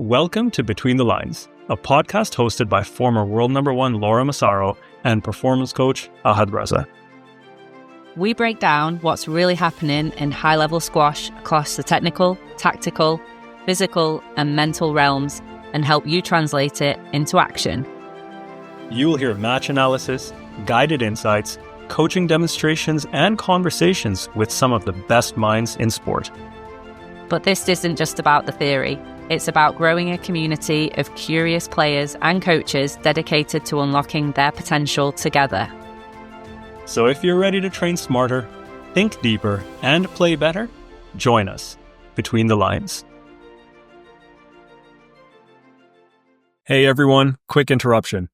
Welcome to Between the Lines, a podcast hosted by former world number one Laura Massaro and performance coach Ahad Reza. We break down what's really happening in high-level squash across the technical, tactical, physical, and mental realms and help you translate it into action. You will hear match analysis, guided insights, coaching demonstrations, and conversations with some of the best minds in sport. But this isn't just about the theory. It's about growing a community of curious players and coaches dedicated to unlocking their potential together. So if you're ready to train smarter, think deeper, and play better, join us Between the Lines. Hey everyone, quick interruption.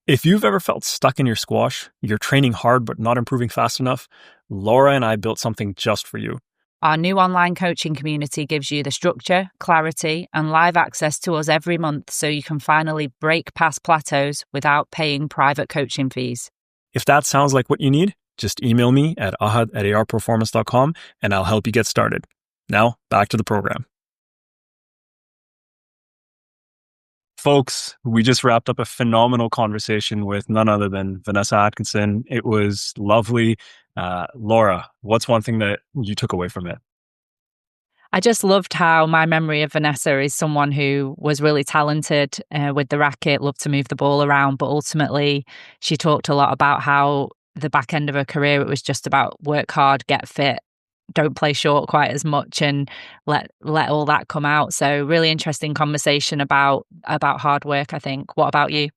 If you've ever felt stuck in your squash, you're training hard but not improving fast enough, Laura and I built something just for you. Our new online coaching community gives you the structure, clarity, and live access to us every month so you can finally break past plateaus without paying private coaching fees. If that sounds like what you need, just email me at ahad@arperformance.com and I'll help you get started. Now, back to the program. Folks, we just wrapped up a phenomenal conversation with none other than Vanessa Atkinson. It was lovely. Laura, what's one thing that you took away from it? I just loved how my memory of Vanessa is someone who was really talented with the racket, loved to move the ball around, but ultimately she talked a lot about how the back end of her career, it was just about work hard, get fit, don't play short quite as much, and let all that come out. So really interesting conversation about hard work, I think. What about you?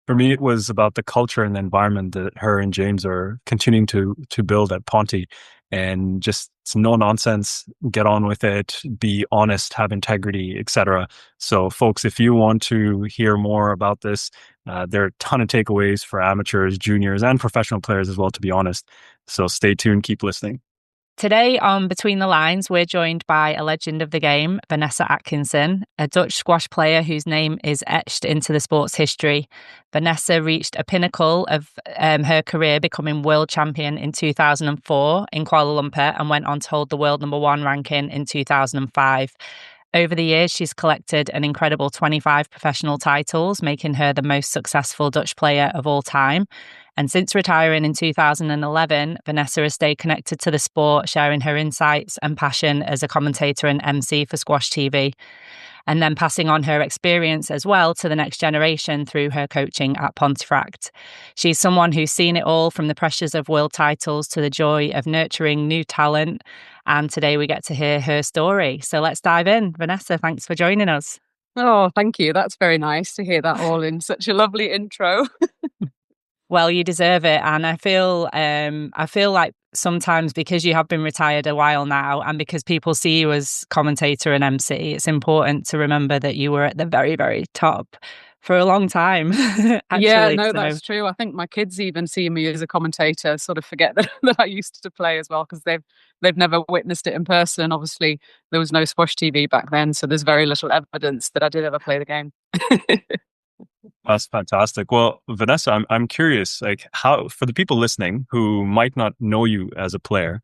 For me, it was about the culture and the environment that her and James are continuing to build at Ponte, and just it's no nonsense, get on with it, be honest, have integrity, etc. So folks, if you want to hear more about this, there are a ton of takeaways for amateurs, juniors, and professional players as well, to be honest. So stay tuned, keep listening. Today on Between the Lines, we're joined by a legend of the game, Vanessa Atkinson, a Dutch squash player whose name is etched into the sport's history. Vanessa reached a pinnacle of her career, becoming world champion in 2004 in Kuala Lumpur and went on to hold the world number one ranking in 2005. Over the years, she's collected an incredible 25 professional titles, making her the most successful Dutch player of all time. And since retiring in 2011, Vanessa has stayed connected to the sport, sharing her insights and passion as a commentator and MC for Squash TV, and then passing on her experience as well to the next generation through her coaching at Pontefract. She's someone who's seen it all, from the pressures of world titles to the joy of nurturing new talent. And today we get to hear her story. So let's dive in. Vanessa, thanks for joining us. Oh, thank you. That's very nice to hear that all in such a lovely intro. Well, you deserve it. And I feel like sometimes, because you have been retired a while now and because people see you as commentator and MC, it's important to remember that you were at the very, very top for a long time. Actually, that's true. I think my kids even see me as a commentator, sort of forget that I used to play as well, because they've never witnessed it in person. Obviously, there was no Squash TV back then, so there's very little evidence that I did ever play the game. That's fantastic. Well, Vanessa, I'm curious, like, how, for the people listening who might not know you as a player,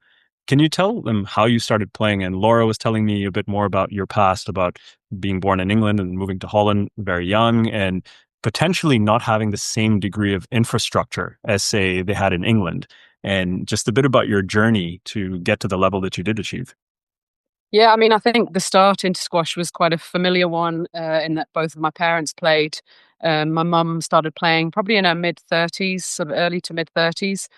can you tell them how you started playing? And Laura was telling me a bit more about your past, about being born in England and moving to Holland very young and potentially not having the same degree of infrastructure as, say, they had in England, and just a bit about your journey to get to the level that you did achieve. Yeah, I mean, I think the start into squash was quite a sporty one in that both of my parents played. My mum started playing probably in her mid-30s, sort of early to mid-30s.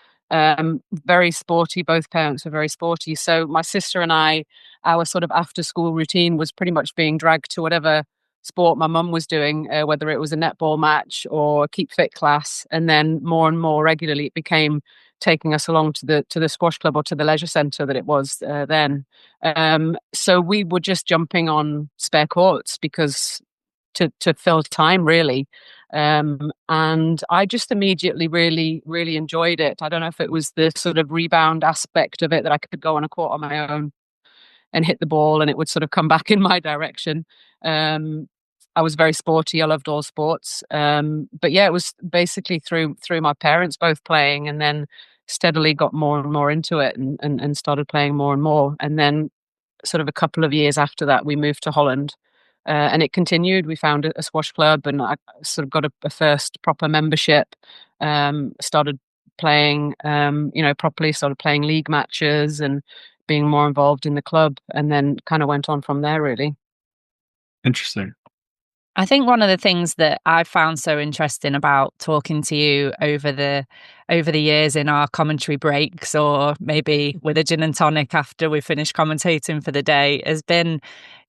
Very sporty, both parents were very sporty. So my sister and I, our sort of after-school routine was pretty much being dragged to whatever sport my mum was doing, whether it was a netball match or a keep fit class. And then more and more regularly, it became taking us along to the squash club or to the leisure centre that it was then. So we were just jumping on spare courts because to fill time, really. And I just immediately really, really enjoyed it. I don't know if it was the sort of rebound aspect of it, that I could go on a court on my own and hit the ball and it would sort of come back in my direction. I was very sporty. I loved all sports. But yeah, it was basically through my parents both playing, and then steadily got more and more into it and started playing more and more. And then sort of a couple of years after that, we moved to Holland And it continued. We found a squash club, and I sort of got a first proper membership. Started playing, properly. Started playing league matches and being more involved in the club, and then kind of went on from there, really. Interesting. I think one of the things that I found so interesting about talking to you over the years in our commentary breaks, or maybe with a gin and tonic after we finish commentating for the day, has been,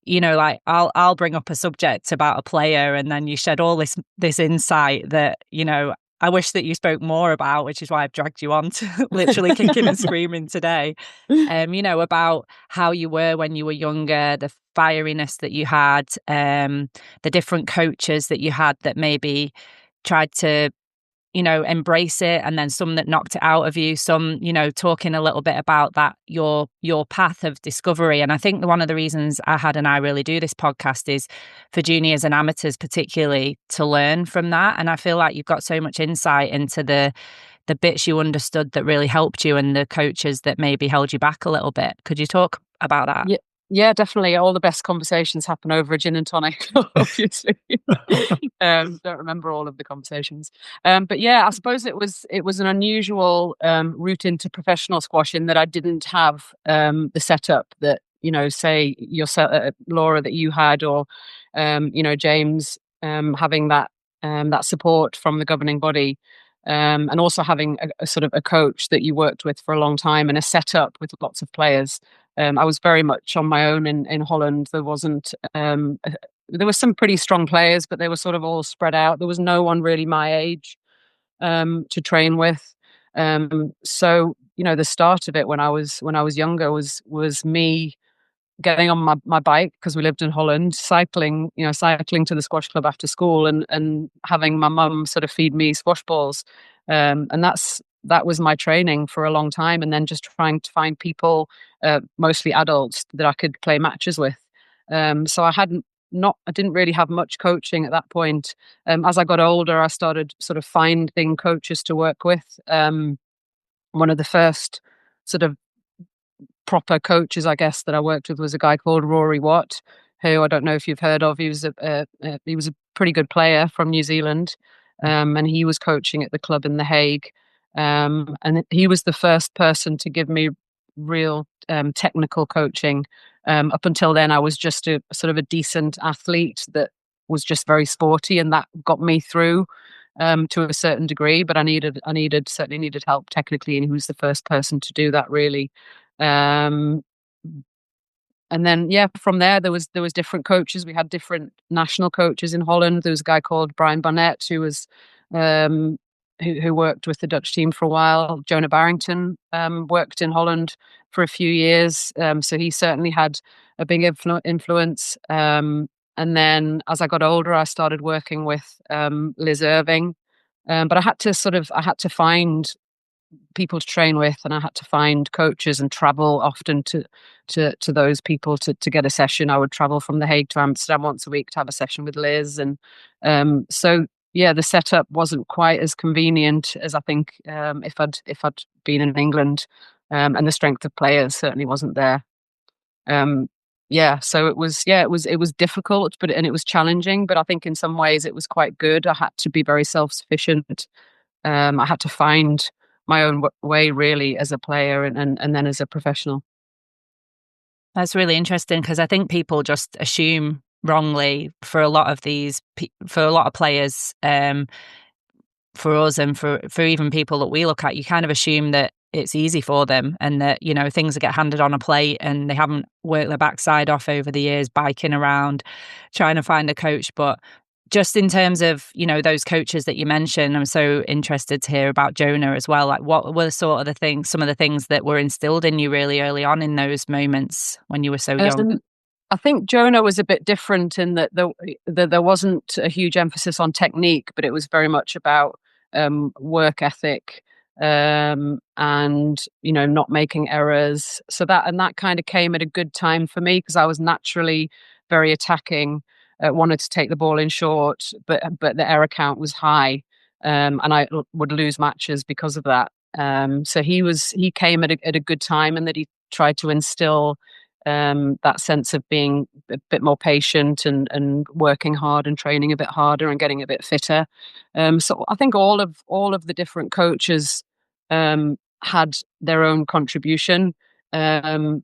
like I'll bring up a subject about a player, and then you shed all this insight that I wish that you spoke more about, which is why I've dragged you on to literally kicking and screaming today. About how you were when you were younger, the fieriness that you had, the different coaches that you had that maybe tried to, embrace it, and then some that knocked it out of you, some, talking a little bit about that, your path of discovery. And I think one of the reasons Ahad and I really do this podcast is for juniors and amateurs particularly to learn from that. And I feel like you've got so much insight into the bits you understood that really helped you, and the coaches that maybe held you back a little bit. Could you talk about that? Yeah, definitely. All the best conversations happen over a gin and tonic, obviously. Don't remember all of the conversations. But yeah, I suppose it was an unusual route into professional squash in that I didn't have the setup that, say yourself, Laura, that you had, or James, having that support from the governing body. And also having a sort of a coach that you worked with for a long time, and a setup with lots of players. I was very much on my own in Holland. There wasn't, there were some pretty strong players, but they were sort of all spread out. There was no one really my age to train with. So, the start of it when I was younger was me getting on my bike, because we lived in Holland, cycling to the squash club after school, and having my mum sort of feed me squash balls. And that was my training for a long time. And then just trying to find people, mostly adults, that I could play matches with. So I didn't really have much coaching at that point. As I got older, I started sort of finding coaches to work with. One of the first sort of proper coaches, I guess, that I worked with was a guy called Rory Watt, who I don't know if you've heard of. He was a pretty good player from New Zealand, and he was coaching at the club in The Hague. And he was the first person to give me real technical coaching. Up until then, I was just a sort of a decent athlete that was just very sporty, and that got me through to a certain degree. But I certainly needed help technically, and he was the first person to do that, really. And then from there was different coaches. We had different national coaches in Holland. There was a guy called Brian Barnett who was who worked with the Dutch team for a while. Jonah Barrington worked in Holland for a few years, so he certainly had a big influence. And then as I got older, I started working with Liz Irving, but I had to find people to train with, and I had to find coaches and travel often to those people to get a session. I would travel from The Hague to Amsterdam once a week to have a session with Liz. And so the setup wasn't quite as convenient as I think if I'd been in England, and the strength of players certainly wasn't there. So it was difficult, and it was challenging, but I think in some ways it was quite good. I had to be very self-sufficient. I had to find my own way, really, as a player and then as a professional. That's really interesting, because I think people just assume wrongly for a lot of players, for us and for even people that we look at, you kind of assume that it's easy for them, and that things get handed on a plate, and they haven't worked their backside off over the years biking around trying to find a coach. But just in terms of, those coaches that you mentioned, I'm so interested to hear about Jonah as well. Like, what were some of the things that were instilled in you really early on in those moments when you were so young? I think Jonah was a bit different in that there wasn't a huge emphasis on technique, but it was very much about work ethic, and not making errors. So that kind of came at a good time for me, because I was naturally very attacking. Wanted to take the ball in short, but the error count was high, and I would lose matches because of that. So he came at a good time, and that he tried to instill that sense of being a bit more patient and working hard and training a bit harder and getting a bit fitter. So I think all of the different coaches had their own contribution, and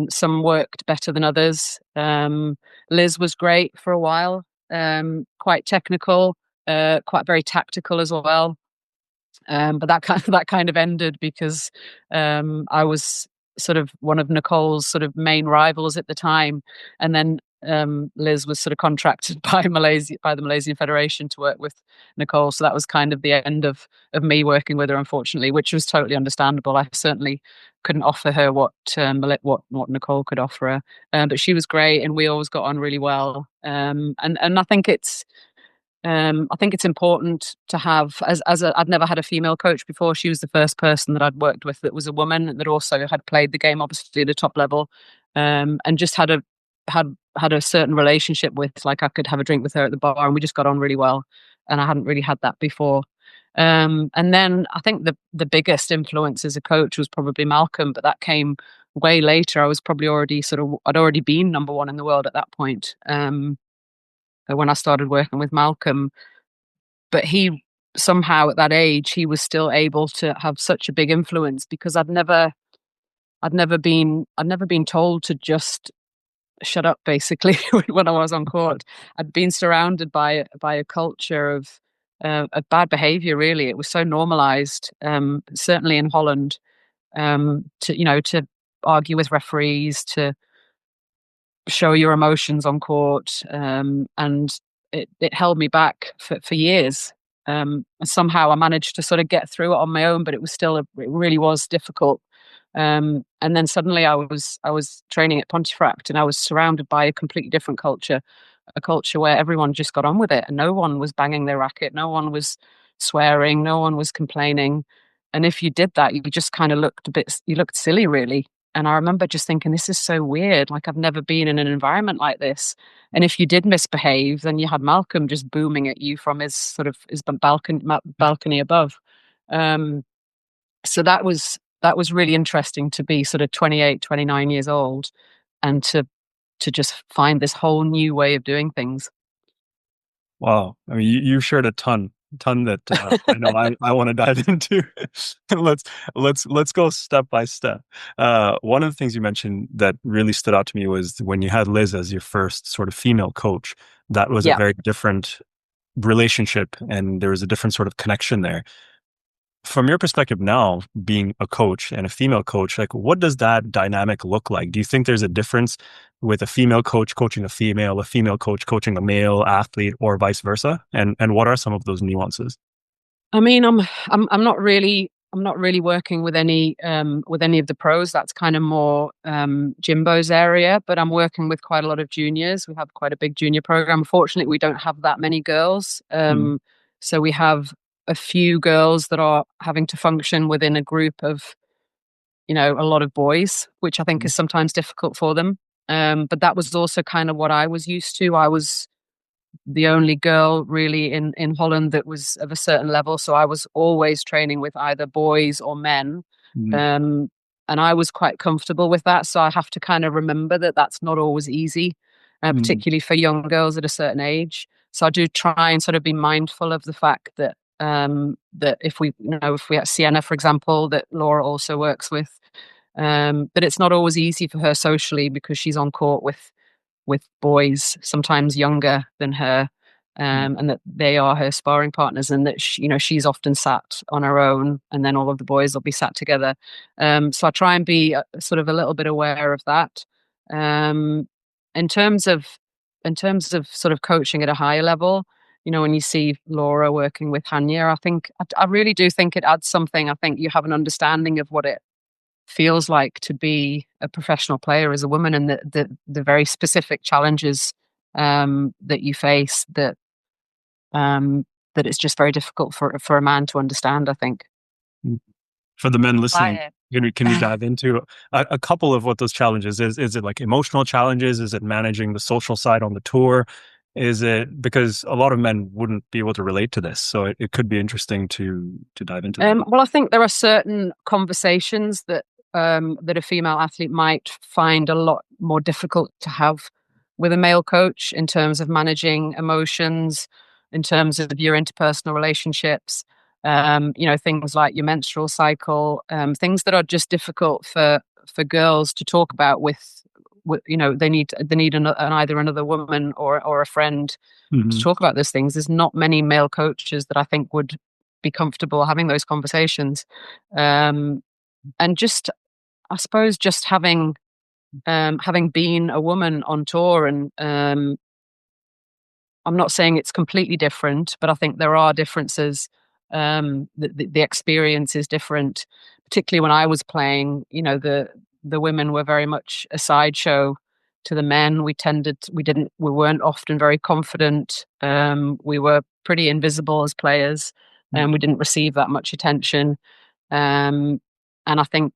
some worked better than others. Liz was great for a while, quite technical, quite very tactical as well. But that kind of ended because I was sort of one of Nicole's sort of main rivals at the time, and then Liz was sort of contracted by the Malaysian Federation to work with Nicole. So that was kind of the end of me working with her, unfortunately, which was totally understandable. I certainly couldn't offer her what Nicole could offer her, but she was great, and we always got on really well. And I think it's important to have, I'd never had a female coach before. She was the first person that I'd worked with that was a woman that also had played the game, obviously at a top level, and just had a certain relationship with. Like, I could have a drink with her at the bar, and we just got on really well. And I hadn't really had that before. And then I think the biggest influence as a coach was probably Malcolm, but that came way later. I was probably I'd already been number one in the world at that point. When I started working with Malcolm, but he somehow at that age he was still able to have such a big influence because I'd never been told to just shut up basically when I was on court. I'd been surrounded by a culture of bad behavior. Really, it was so normalized, certainly in Holland, to argue with referees, to show your emotions on court, and it held me back for years. And somehow I managed to sort of get through it on my own, but it really was difficult. And then suddenly I was training at Pontefract, and I was surrounded by a completely different culture, a culture where everyone just got on with it, and no one was banging their racket, no one was swearing, no one was complaining. And if you did that, you just kind of looked silly, really. And I remember just thinking, this is so weird. Like, I've never been in an environment like this. And if you did misbehave, then you had Malcolm just booming at you from his balcony above. So that was really interesting, to be sort of 28, 29 years old, and to just find this whole new way of doing things. Wow. I mean, you shared a ton that I know I want to dive into. let's go step by step. One of the things you mentioned that really stood out to me was when you had Liz as your first sort of female coach. That was a Yeah. very different relationship, and there was a different sort of connection there. From your perspective now, being a coach and a female coach, like, what does that dynamic look like? Do you think there's a difference with a female coach coaching a female coach coaching a male athlete, or vice versa? And what are some of those nuances? I mean, I'm not really working with any of the pros. That's kind of more Jimbo's area, but I'm working with quite a lot of juniors. We have quite a big junior program. Fortunately, we don't have that many girls. So we have a few girls that are having to function within a group of, a lot of boys, which I think is sometimes difficult for them. But that was also kind of what I was used to. I was the only girl really in Holland that was of a certain level. So I was always training with either boys or men. And I was quite comfortable with that. So I have to kind of remember that that's not always easy, particularly for young girls at a certain age. So I do try and sort of be mindful of the fact that that if we have Sienna, for example, that Laura also works with, that it's not always easy for her socially because she's on court with boys sometimes younger than her, and that they are her sparring partners, and that she's often sat on her own, and then all of the boys will be sat together. So I try and be sort of a little bit aware of that. In terms of sort of coaching at a higher level, when you see Laura working with Hanya, I really do think it adds something. I think you have an understanding of what it feels like to be a professional player as a woman, and the very specific challenges that you face, that it's just very difficult for a man to understand, I think. For the men listening, can you dive into a couple of what those challenges is? Is it like emotional challenges? Is it managing the social side on the tour? Is it, because a lot of men wouldn't be able to relate to this, so it could be interesting to dive into that. Well, I think there are certain conversations that that a female athlete might find a lot more difficult to have with a male coach in terms of managing emotions, in terms of your interpersonal relationships. Things like your menstrual cycle, things that are just difficult for girls to talk about with they need either another woman or a friend to talk about those things. There's not many male coaches that I think would be comfortable having those conversations. And just, I suppose, just having been a woman on tour, and I'm not saying it's completely different, but I think there are differences. The experience is different, particularly when I was playing. The women were very much a sideshow to the men. We weren't often very confident. We were pretty invisible as players, and we didn't receive that much attention. And I think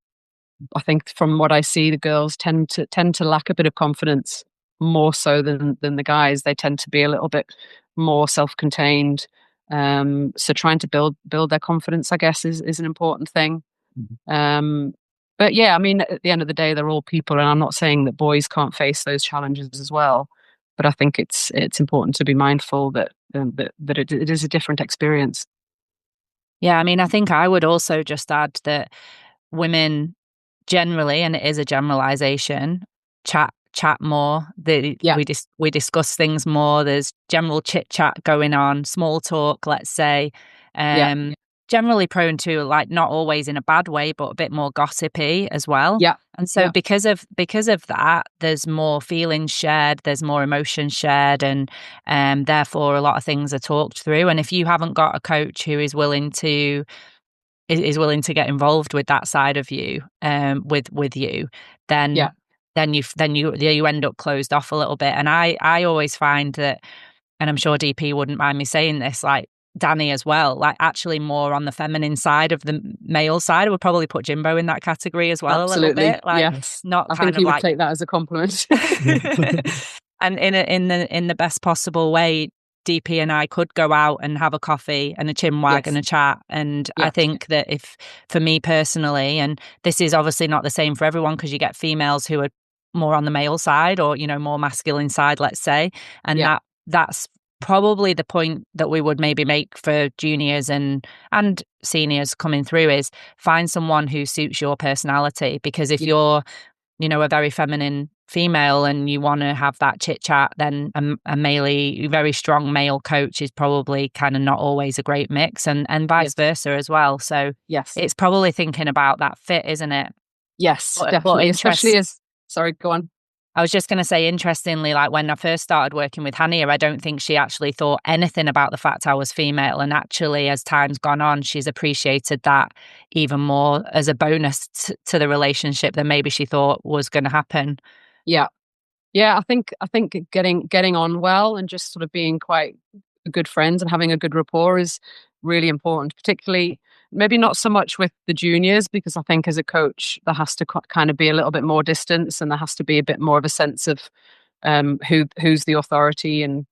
from what I see, the girls tend to lack a bit of confidence more so than the guys. They tend to be a little bit more self-contained. So trying to build their confidence, I guess, is an important thing. But yeah, I mean, at the end of the day, they're all people, and I'm not saying that boys can't face those challenges as well. But I think it's important to be mindful that it is a different experience. Yeah, I mean, I think I would also just add that women generally, and it is a generalization, chat more. We discuss things more. There's general chit chat going on, small talk, let's say. Generally prone to, like, not always in a bad way, but a bit more gossipy as well. Yeah. And so because of that, there's more feelings shared, there's more emotions shared, and therefore a lot of things are talked through. And if you haven't got a coach who is willing to get involved with that side of you, with you, then you end up closed off a little bit. And I always find that, and I'm sure DP wouldn't mind me saying this, like Danny as well, like actually more on the feminine side of the male side. I would probably put Jimbo in that category as well. Absolutely. A little bit, like, yes. not I kind think of he would like take that as a compliment. And in the best possible way, DP and I could go out and have a coffee and a chinwag and a chat. And I think that, if, for me personally, and this is obviously not the same for everyone, because you get females who are more on the male side, or more masculine side, let's say, and that's probably the point that we would maybe make for juniors and seniors coming through, is find someone who suits your personality. Because if you're a very feminine female and you want to have that chit chat, then a very strong male coach is probably kind of not always a great mix, and vice versa as well. So it's probably thinking about that fit, isn't it? Yes, definitely. Especially sorry, go on. I was just going to say, interestingly, like when I first started working with Hania, I don't think she actually thought anything about the fact I was female. And actually, as time's gone on, she's appreciated that even more as a bonus to the relationship than maybe she thought was going to happen. Yeah. I think getting on well and just sort of being quite good friends and having a good rapport is really important, particularly maybe not so much with the juniors, because I think as a coach there has to kind of be a little bit more distance, and there has to be a bit more of a sense of who's the authority, and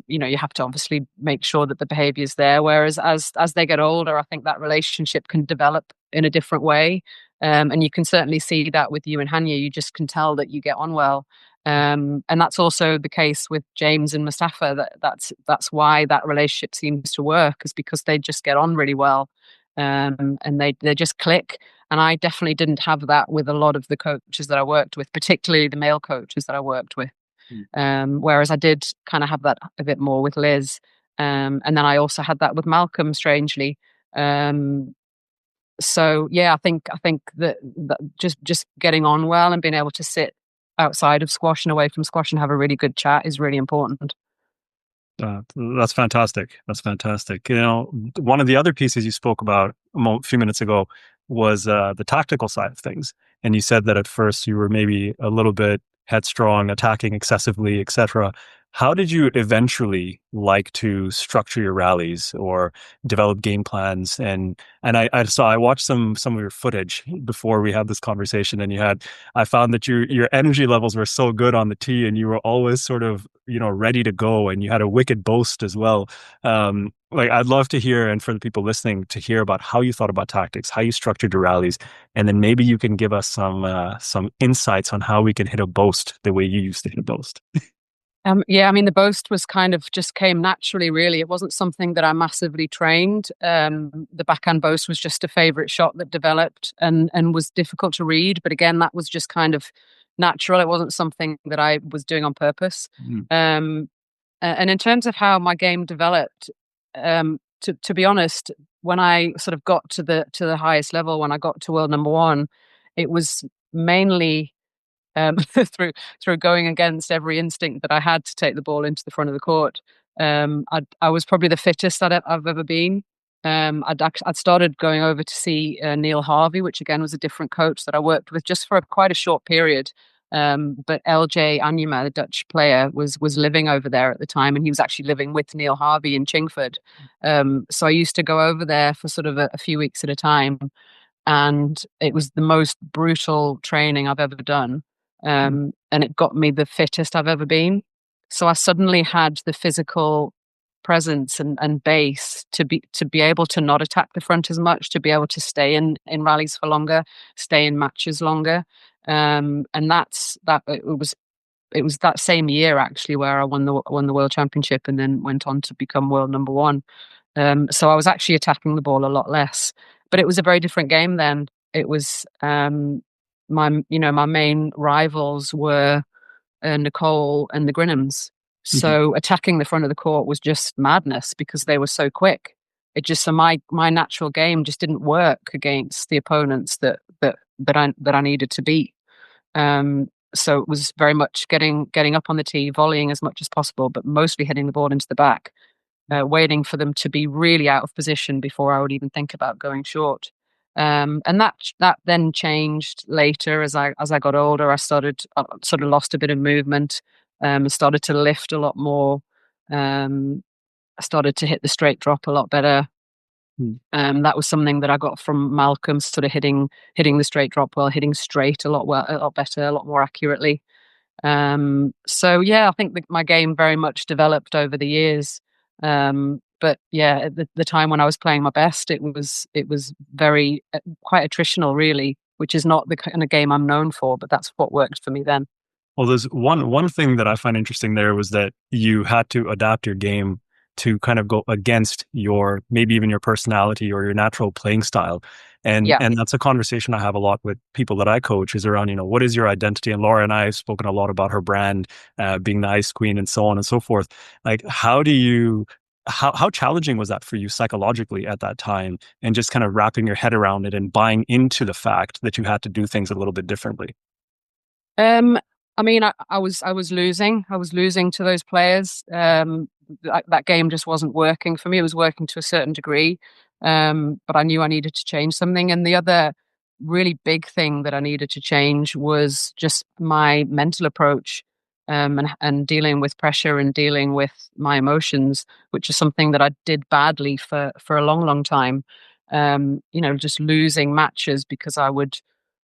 you have to obviously make sure that the behavior is there. Whereas as they get older, I think that relationship can develop in a different way. And you can certainly see that with you and Hania. You just can tell that you get on well. And that's also the case with James and Mustafa. That's why that relationship seems to work, is because they just get on really well. And they just click. And I definitely didn't have that with a lot of the coaches that I worked with, particularly the male coaches that I worked with. Whereas I did kind of have that a bit more with Liz. And then I also had that with Malcolm, strangely. So yeah, I think that just getting on well and being able to sit outside of squash and away from squash and have a really good chat is really important. That's fantastic. That's fantastic. One of the other pieces you spoke about a few minutes ago was the tactical side of things. And you said that at first you were maybe a little bit headstrong, attacking excessively, etc. how did you eventually like to structure your rallies or develop game plans? And I watched some of your footage before we had this conversation, and I found that your energy levels were so good on the tee, and you were always sort of, ready to go, and you had a wicked boast as well. Like, I'd love to hear, and for the people listening, to hear about how you thought about tactics, how you structured your rallies, and then maybe you can give us some insights on how we can hit a boast the way you used to hit a boast. Yeah, I mean, the boast was kind of just came naturally, really. It wasn't something that I massively trained. The backhand boast was just a favorite shot that developed and was difficult to read. But again, that was just kind of natural. It wasn't something that I was doing on purpose. Mm. And in terms of how my game developed, to be honest, when I sort of got to the highest level, when I got to world number one, it was mainly through going against every instinct that I had to take the ball into the front of the court. I was probably the fittest I've ever been. I'd started going over to see Neil Harvey, which again was a different coach that I worked with just for quite a short period. But LJ Anyuma, the Dutch player, was living over there at the time, and he was actually living with Neil Harvey in Chingford. So I used to go over there for sort of a few weeks at a time, and it was the most brutal training I've ever done. And it got me the fittest I've ever been. So I suddenly had the physical presence and base to be able to not attack the front as much, to be able to stay in rallies for longer, stay in matches longer. And it was that same year actually where I won the world championship and then went on to become world number one. So I was actually attacking the ball a lot less, but it was a very different game then. It was my main rivals were Nicole and the Grinhams. Mhm. So attacking the front of the court was just madness because they were so quick. It just so my natural game just didn't work against the opponents that I needed to beat. So it was very much getting up on the tee, volleying as much as possible, but mostly hitting the ball into the back, waiting for them to be really out of position before I would even think about going short. And that then changed later as I got older. I sort of lost a bit of movement. Started to lift a lot more. I started to hit the straight drop a lot better. That was something that I got from Malcolm, sort of hitting the straight drop well, hitting straight a lot better, a lot more accurately. So yeah, I think my game very much developed over the years. But yeah, at the time when I was playing my best, it was very quite attritional, really, which is not the kind of game I'm known for. But that's what worked for me then. Well, there's one thing that I find interesting there was that you had to adapt your game to kind of go against maybe even your personality or your natural playing style. And Yeah. and that's a conversation I have a lot with people that I coach, is around, what is your identity? And Laura and I have spoken a lot about her brand, being the Ice Queen and so on and so forth. Like, how challenging was that for you psychologically at that time, and just kind of wrapping your head around it and buying into the fact that you had to do things a little bit differently? I mean, I was losing. I was losing to those players. That game just wasn't working for me. It was working to a certain degree, but I knew I needed to change something. And the other really big thing that I needed to change was just my mental approach, and dealing with pressure and dealing with my emotions, which is something that I did badly for a long time. Just losing matches because I would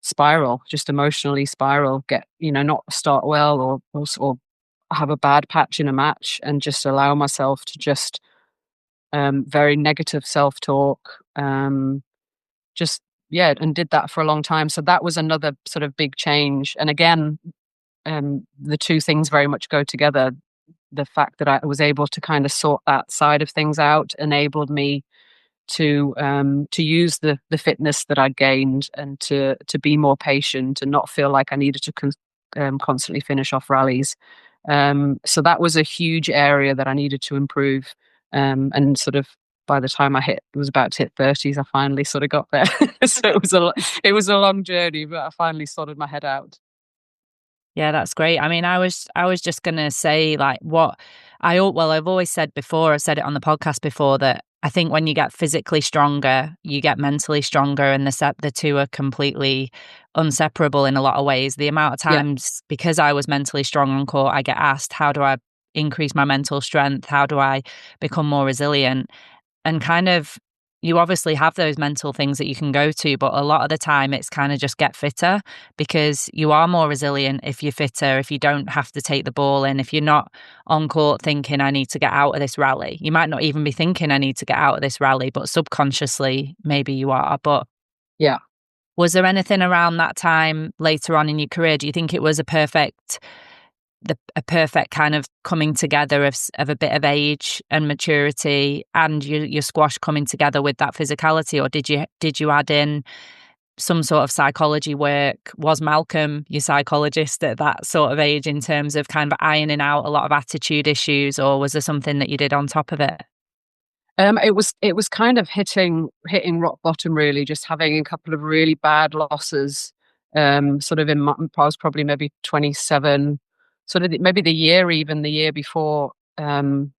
spiral, just emotionally spiral, not start well or have a bad patch in a match and just allow myself to just very negative self-talk. Just yeah, and did that for a long time. So that was another sort of big change. And again, the two things very much go together. The fact that I was able to kind of sort that side of things out enabled me to use the fitness that I gained and to be more patient and not feel like I needed to constantly finish off rallies. So that was a huge area that I needed to improve. And sort of by the time was about to hit 30s, I finally sort of got there. So it was a long journey, but I finally sorted my head out. Yeah, that's great. I mean, I was just gonna say, like, I've always said before, I've said it on the podcast before, that I think when you get physically stronger, you get mentally stronger, and the two are completely inseparable in a lot of ways. The amount of Yeah. times, because I was mentally strong on court, I get asked, how do I increase my mental strength? How do I become more resilient? And kind of, you obviously have those mental things that you can go to, but a lot of the time it's kind of just get fitter, because you are more resilient if you're fitter, if you don't have to take the ball in, if you're not on court thinking, I need to get out of this rally. You might not even be thinking, I need to get out of this rally, but subconsciously, maybe you are. But yeah. was there anything around that time later on in your career? Do you think it was a perfect kind of coming together of a bit of age and maturity, and your squash coming together with that physicality? Or did you add in some sort of psychology work? Was Malcolm your psychologist at that sort of age in terms of kind of ironing out a lot of attitude issues, or was there something that you did on top of it? It was kind of hitting rock bottom, really, just having a couple of really bad losses. Sort of I was probably maybe 27, sort of maybe the year before. I'm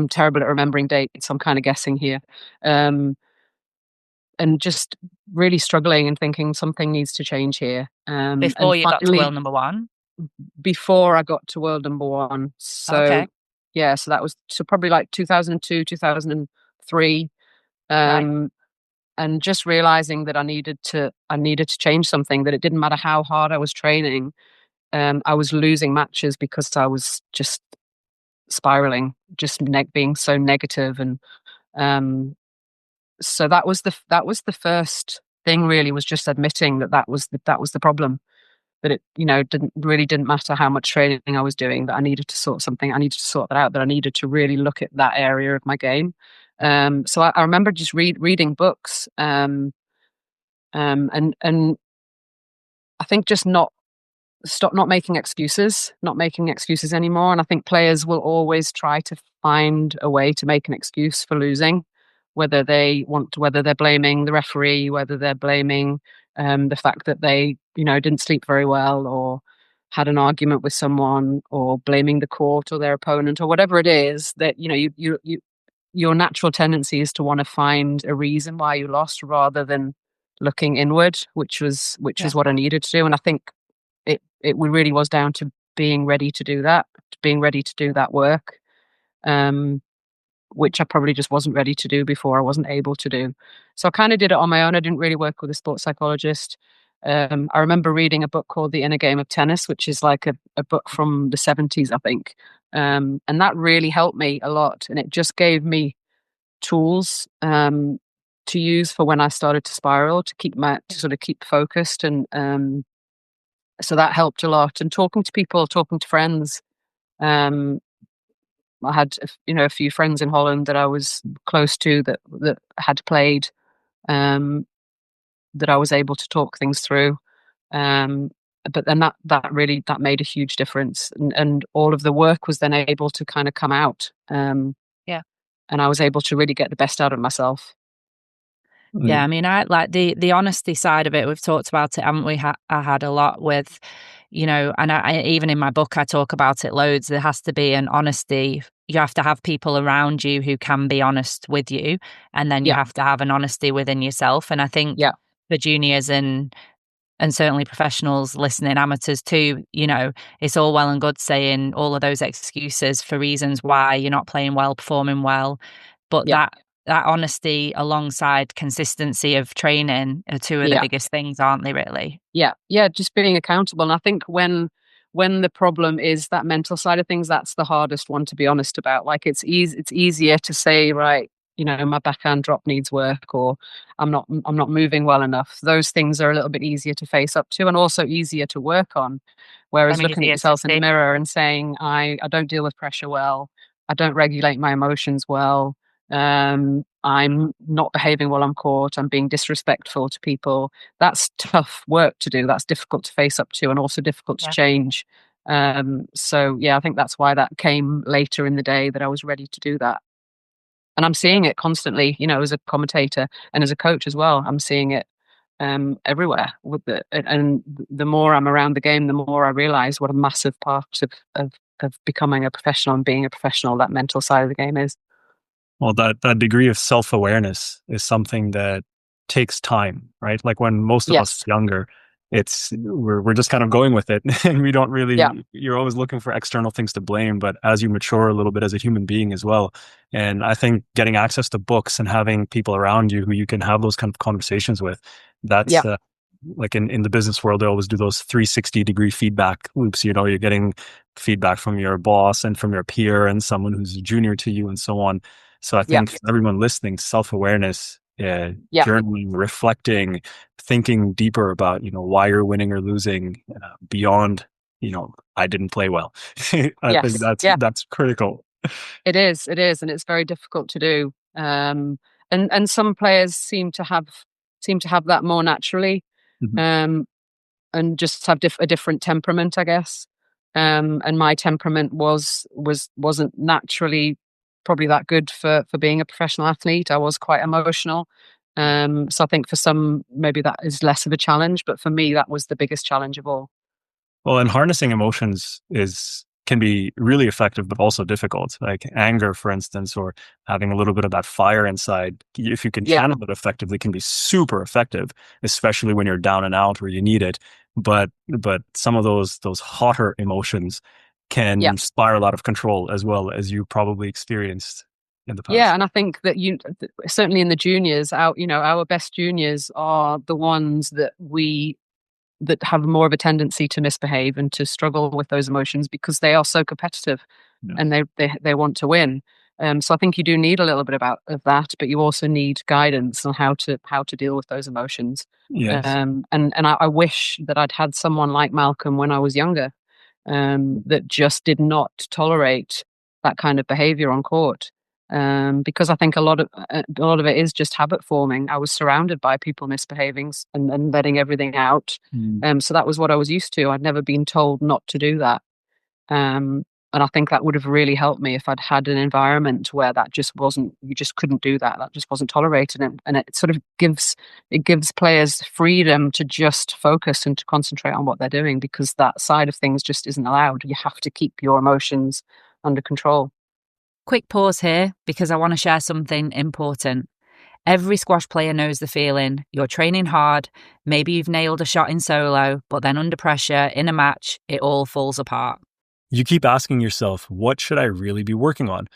terrible at remembering dates. I'm kind of guessing here, and just really struggling and thinking something needs to change here. Before And you got to finally, world number one? before I got to world number one, so Okay, yeah, so that was probably like 2002, 2003. right. And just realizing that I needed to change something, that it didn't matter how hard I was training. I was losing matches because I was just spiraling, just being so negative. And um, so that was the first thing, really, was just admitting that was the problem. That it, didn't matter how much training I was doing, that I needed to sort that out, that I needed to really look at that area of my game. So I remember just reading books, and I think just not making excuses, anymore. And I think players will always try to find a way to make an excuse for losing, whether they're blaming the referee, whether they're blaming the fact that they, didn't sleep very well, or had an argument with someone, or blaming the court or their opponent, or whatever it is. That your natural tendency is to want to find a reason why you lost, rather than looking inward, which was Yeah. what I needed to do. And I think it really was down to being ready to do that, work, which I probably just wasn't ready to do before. I wasn't able to do. So I kind of did it on my own. I didn't really work with a sports psychologist. I remember reading a book called The Inner Game of Tennis, which is like a book from the 70s, I think. And that really helped me a lot. And it just gave me tools to use for when I started to spiral, to sort of keep focused. And so that helped a lot. And talking to friends. I had, a few friends in Holland that I was close to, that had played, that I was able to talk things through. Um, but then that really made a huge difference, and all of the work was then able to kind of come out. Yeah. And I was able to really get the best out of myself. Yeah, I mean, I like the honesty side of it. We've talked about it, haven't we? I had a lot with, and I even in my book I talk about it loads. There has to be an honesty. You have to have people around you who can be honest with you, and then you Yeah, have to have an honesty within yourself. And I think yeah, for juniors and certainly professionals listening, amateurs too, it's all well and good saying all of those excuses for reasons why you're not playing well, performing well, but yeah, that honesty alongside consistency of training are two of the yeah. biggest things, aren't they, really? Yeah, just being accountable. And I think when the problem is that mental side of things, that's the hardest one to be honest about. Like it's easier to say, right, my backhand drop needs work, or I'm not moving well enough. Those things are a little bit easier to face up to, and also easier to work on. Whereas And looking at easier to yourself in the see. mirror and saying, I don't deal with pressure well, I don't regulate my emotions well, I'm not behaving well on court, I'm being disrespectful to people. That's tough work to do. That's difficult to face up to, and also difficult to Yeah. change. So yeah, I think that's why that came later in the day, that I was ready to do that. And I'm seeing it constantly, as a commentator and as a coach as well. I'm seeing it everywhere. And the more I'm around the game, the more I realize what a massive part of becoming a professional and being a professional, that mental side of the game is. Well, that degree of self-awareness is something that takes time, right? Like when most of us Yes. younger, we're just kind of going with it, and we don't Yeah, really. You're always looking for external things to blame, but as you mature a little bit as a human being as well, and I think getting access to books and having people around you who you can have those kind of conversations with, that's yeah, like in the business world, they always do those 360-degree feedback loops. You know, you're getting feedback from your boss and from your peer and someone who's junior to you and so on. So I yeah, think for everyone listening, self-awareness, yeah, journaling, reflecting, thinking deeper about, why you're winning or losing, beyond, I didn't play well. I think yes, that's yeah. that's critical. It is, and it's very difficult to do. And some players seem to have that more naturally, Mhm. um, and just have a different temperament, I guess. And my temperament wasn't naturally probably that good for being a professional athlete. I was quite emotional. So I think for some maybe that is less of a challenge, but for me that was the biggest challenge of all. Well, and harnessing emotions can be really effective, but also difficult. Like anger, for instance, or having a little bit of that fire inside. If you can Yeah, channel it effectively, can be super effective, especially when you're down and out where you need it. But some of those hotter emotions yeah. can spiral out of control as well, as you probably experienced in the Yeah, past. and I think that certainly in the juniors, our best juniors are the ones that have more of a tendency to misbehave and to struggle with those emotions because they are so competitive Yeah. and they want to win. So I think you do need a little bit of that, but you also need guidance on how to deal with those emotions. Yes. And I wish that I'd had someone like Malcolm when I was younger, that just did not tolerate that kind of behavior on court. Because I think a lot of it is just habit forming. I was surrounded by people misbehaving and letting everything out. Mm. So that was what I was used to. I'd never been told not to do that. Um, and I think that would have really helped me if I'd had an environment where that just wasn't, you just couldn't do that. That just wasn't tolerated. And it sort of it gives players freedom to just focus and to concentrate on what they're doing because that side of things just isn't allowed. You have to keep your emotions under control. Quick pause here because I want to share something important. Every squash player knows the feeling. You're training hard, maybe you've nailed a shot in solo, but then under pressure, in a match, it all falls apart. You keep asking yourself, what should I really be working on?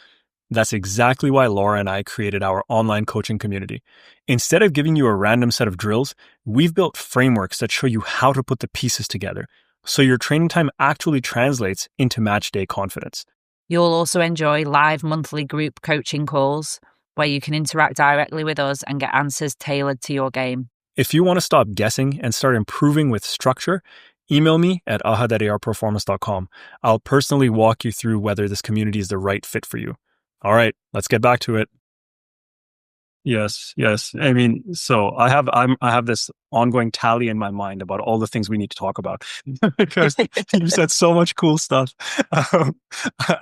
That's exactly why Laura and I created our online coaching community. Instead of giving you a random set of drills, we've built frameworks that show you how to put the pieces together, so your training time actually translates into match day confidence. You'll also enjoy live monthly group coaching calls where you can interact directly with us and get answers tailored to your game. If you want to stop guessing and start improving with structure, email me at aha@arperformance.com. I'll personally walk you through whether this community is the right fit for you. All right, let's get back to it. Yes, yes. I mean, so I have this ongoing tally in my mind about all the things we need to talk about because you said so much cool stuff. Um,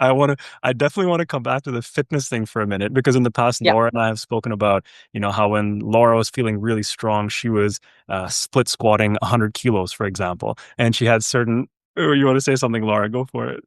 I definitely want to come back to the fitness thing for a minute because in the past, Yeah. Laura and I have spoken about, how when Laura was feeling really strong, she was split squatting 100 kilos, for example, and she had certain. Oh, you want to say something, Laura? Go for it.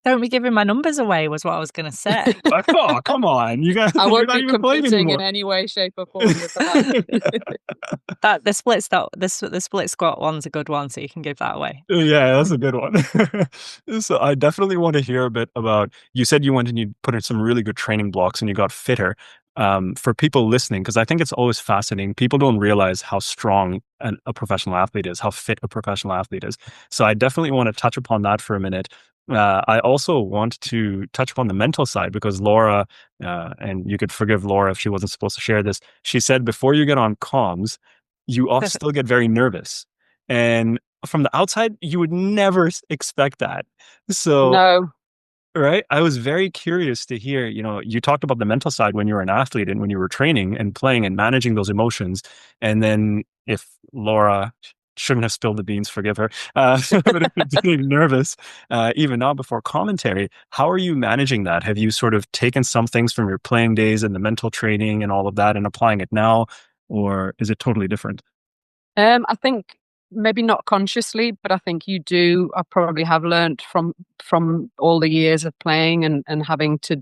Don't be giving my numbers away was what I was going to say. Oh, come on, you guys, I you're won't not be even playing competing in anymore. any way, shape, or form with that. That the split squat one's a good one, so you can give that away. Yeah, that's a good one. So I definitely want to hear a bit about, you said you went and you put in some really good training blocks and you got fitter. For people listening, because I think it's always fascinating. People don't realize how strong a professional athlete is, how fit a professional athlete is. So I definitely want to touch upon that for a minute. I also want to touch upon the mental side because Laura, and you could forgive Laura if she wasn't supposed to share this. She said before you get on comms, you often still get very nervous. And from the outside, you would never expect that. So, No. right, I was very curious to hear, you talked about the mental side when you were an athlete and when you were training and playing and managing those emotions. And then if Laura shouldn't have spilled the beans, forgive her. But if you're getting nervous, even now before commentary, how are you managing that? Have you sort of taken some things from your playing days and the mental training and all of that and applying it now? Or is it totally different? I think maybe not consciously, but I think you do. I probably have learned from all the years of playing and having to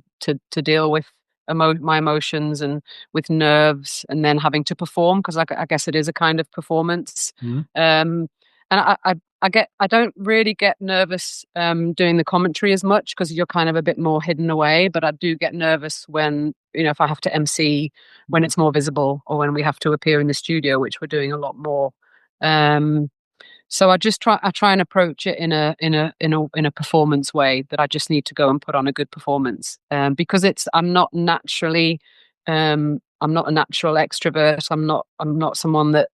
deal with my emotions and with nerves, and then having to perform because I guess it is a kind of performance. Mhm. Um, And I don't really get nervous doing the commentary as much because you're kind of a bit more hidden away. But I do get nervous when, if I have to MC, when it's more visible, or when we have to appear in the studio, which we're doing a lot more. So I try and approach it in a performance way, that I just need to go and put on a good performance. Because I'm not a natural extrovert. I'm not someone that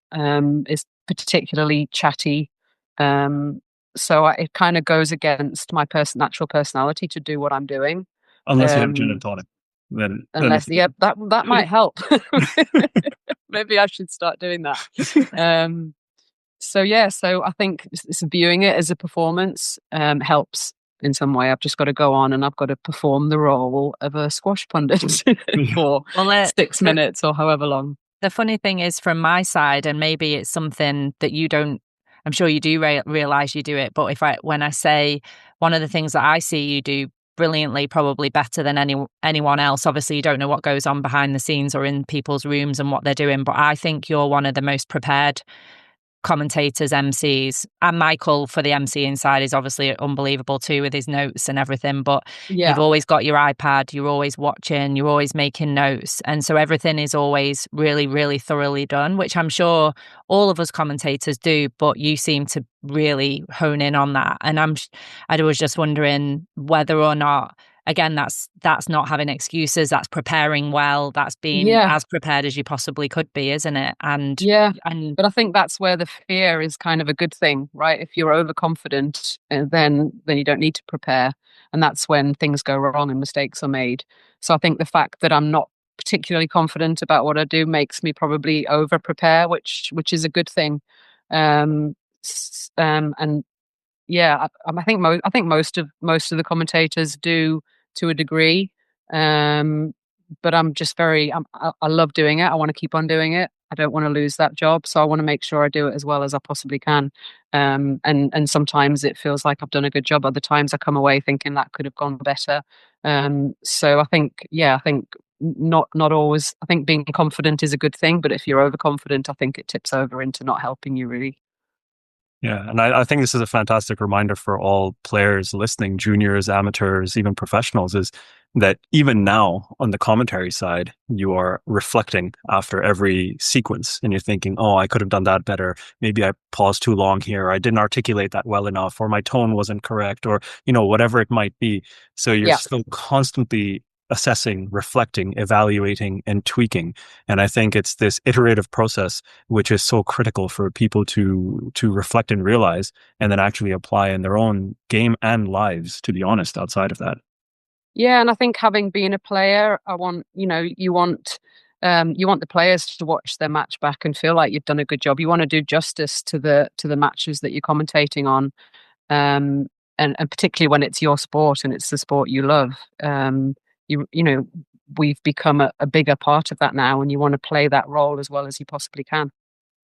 is particularly chatty. It kind of goes against my natural personality to do what I'm doing. Unless you have gin and tonic, then Unless, yeah, that might help. Maybe I should start doing that. So I think viewing it as a performance helps in some way. I've just got to go on and I've got to perform the role of a squash pundit for 6 minutes or however long. The funny thing is, from my side, and maybe it's something that you don't, I'm sure you do realize you do it, but when I say one of the things that I see you do brilliantly, probably better than anyone else, obviously you don't know what goes on behind the scenes or in people's rooms and what they're doing, but I think you're one of the most prepared commentators, MCs, and Michael for the MCing side is obviously unbelievable too, with his notes and everything, but you've always got your iPad, you're always watching, you're always making notes, and so everything is always really, really thoroughly done, which I'm sure all of us commentators do, but you seem to really hone in on that. And I was just wondering whether or not, again, that's not having excuses, that's preparing well, that's being as prepared as you possibly could be, isn't it? But I think that's where the fear is kind of a good thing, right? If you're overconfident, then you don't need to prepare, and that's when things go wrong and mistakes are made. So I think the fact that I'm not particularly confident about what I do makes me probably over prepare, which is a good thing. And yeah, I think most of the commentators do to a degree, but I'm just I love doing it. I want to keep on doing it. I don't want to lose that job, so I want to make sure I do it as well as I possibly can. And sometimes it feels like I've done a good job. Other times I come away thinking that could have gone better. So I think not always. I think being confident is a good thing, but if you're overconfident, I think it tips over into not helping you really. Yeah, and I think this is a fantastic reminder for all players listening, juniors, amateurs, even professionals, is that even now on the commentary side, you are reflecting after every sequence and you're thinking, oh, I could have done that better. Maybe I paused too long here. Or I didn't articulate that well enough, or my tone wasn't correct, or, whatever it might be. So you're still constantly assessing, reflecting, evaluating, and tweaking. And I think it's this iterative process which is so critical for people to reflect and realize, and then actually apply in their own game and lives, to be honest, outside of that. Yeah, and I think having been a player, you want the players to watch their match back and feel like you've done a good job. You want to do justice to the matches that you're commentating on, and particularly when it's your sport and it's the sport you love. We've become a bigger part of that now, and you want to play that role as well as you possibly can.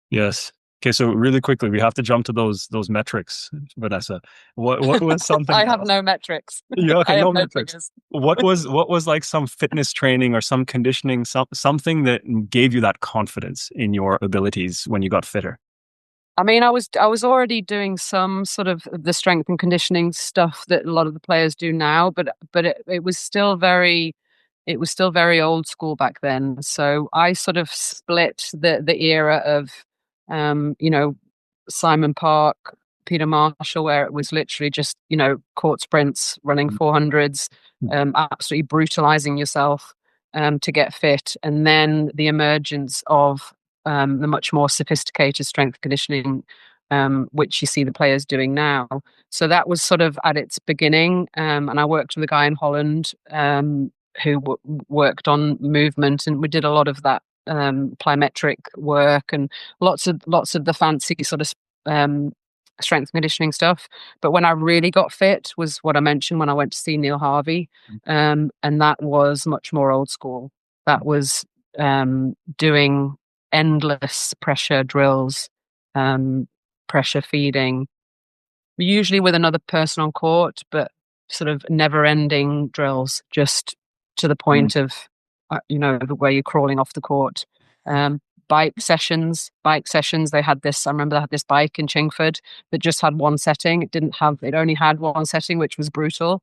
Yes. Okay, so really quickly, we have to jump to those metrics, Vanessa. What was something? I have no metrics. Yeah, okay, no metrics. What was like some fitness training or some conditioning, something that gave you that confidence in your abilities when you got fitter? I mean, I was already doing some sort of the strength and conditioning stuff that a lot of the players do now, but it was still very old school back then. So I sort of split the era of Simon Park, Peter Marshall, where it was literally just court sprints, running 400s, absolutely brutalizing yourself to get fit, and then the emergence of the much more sophisticated strength conditioning, which you see the players doing now. So that was sort of at its beginning, and I worked with a guy in Holland who worked on movement, and we did a lot of that plyometric work and lots of the fancy sort of strength conditioning stuff. But when I really got fit was what I mentioned when I went to see Neil Harvey, and that was much more old school. That was doing endless pressure drills, pressure feeding, usually with another person on court, but sort of never-ending drills, just to the point of the way you're crawling off the court. bike sessions. They had this, I remember they had this bike in Chingford that just had one setting. It only had one setting, which was brutal.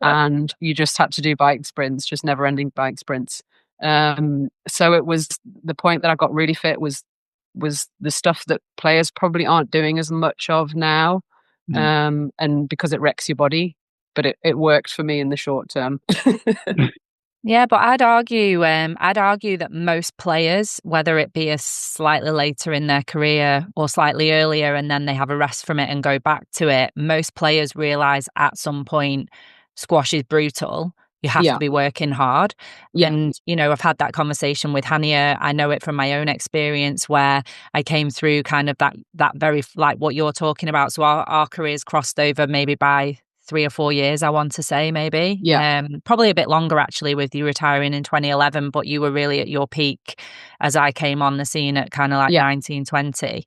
And you just had to do bike sprints, just never ending bike sprints. So it was the point that I got really fit was the stuff that players probably aren't doing as much of now. And because it wrecks your body, but it worked for me in the short term. Yeah, but I'd argue that most players, whether it be a slightly later in their career or slightly earlier, and then they have a rest from it and go back to it, most players realize at some point squash is brutal. You have to be working hard. Yeah. And, I've had that conversation with Hania. I know it from my own experience where I came through kind of that very, like what you're talking about. So our careers crossed over maybe by 3 or 4 years, I want to say, maybe. Yeah. Probably a bit longer, actually, with you retiring in 2011, but you were really at your peak as I came on the scene at kind of like 1920.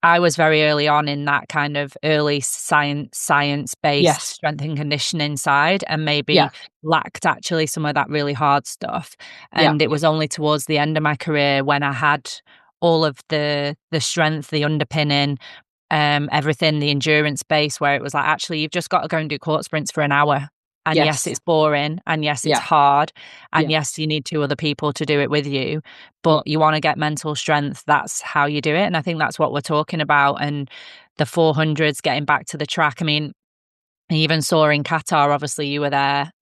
I was very early on in that kind of early science-based strength and conditioning side, and maybe lacked actually some of that really hard stuff. And it was only towards the end of my career when I had all of the strength, the underpinning, everything, the endurance base, where it was like, actually, you've just got to go and do court sprints for an hour. And yes, it's boring. And yes, it's hard. And yes, you need 2 other people to do it with you. But you want to get mental strength. That's how you do it. And I think that's what we're talking about. And the 400s, getting back to the track. I mean, I even saw in Qatar, obviously you were there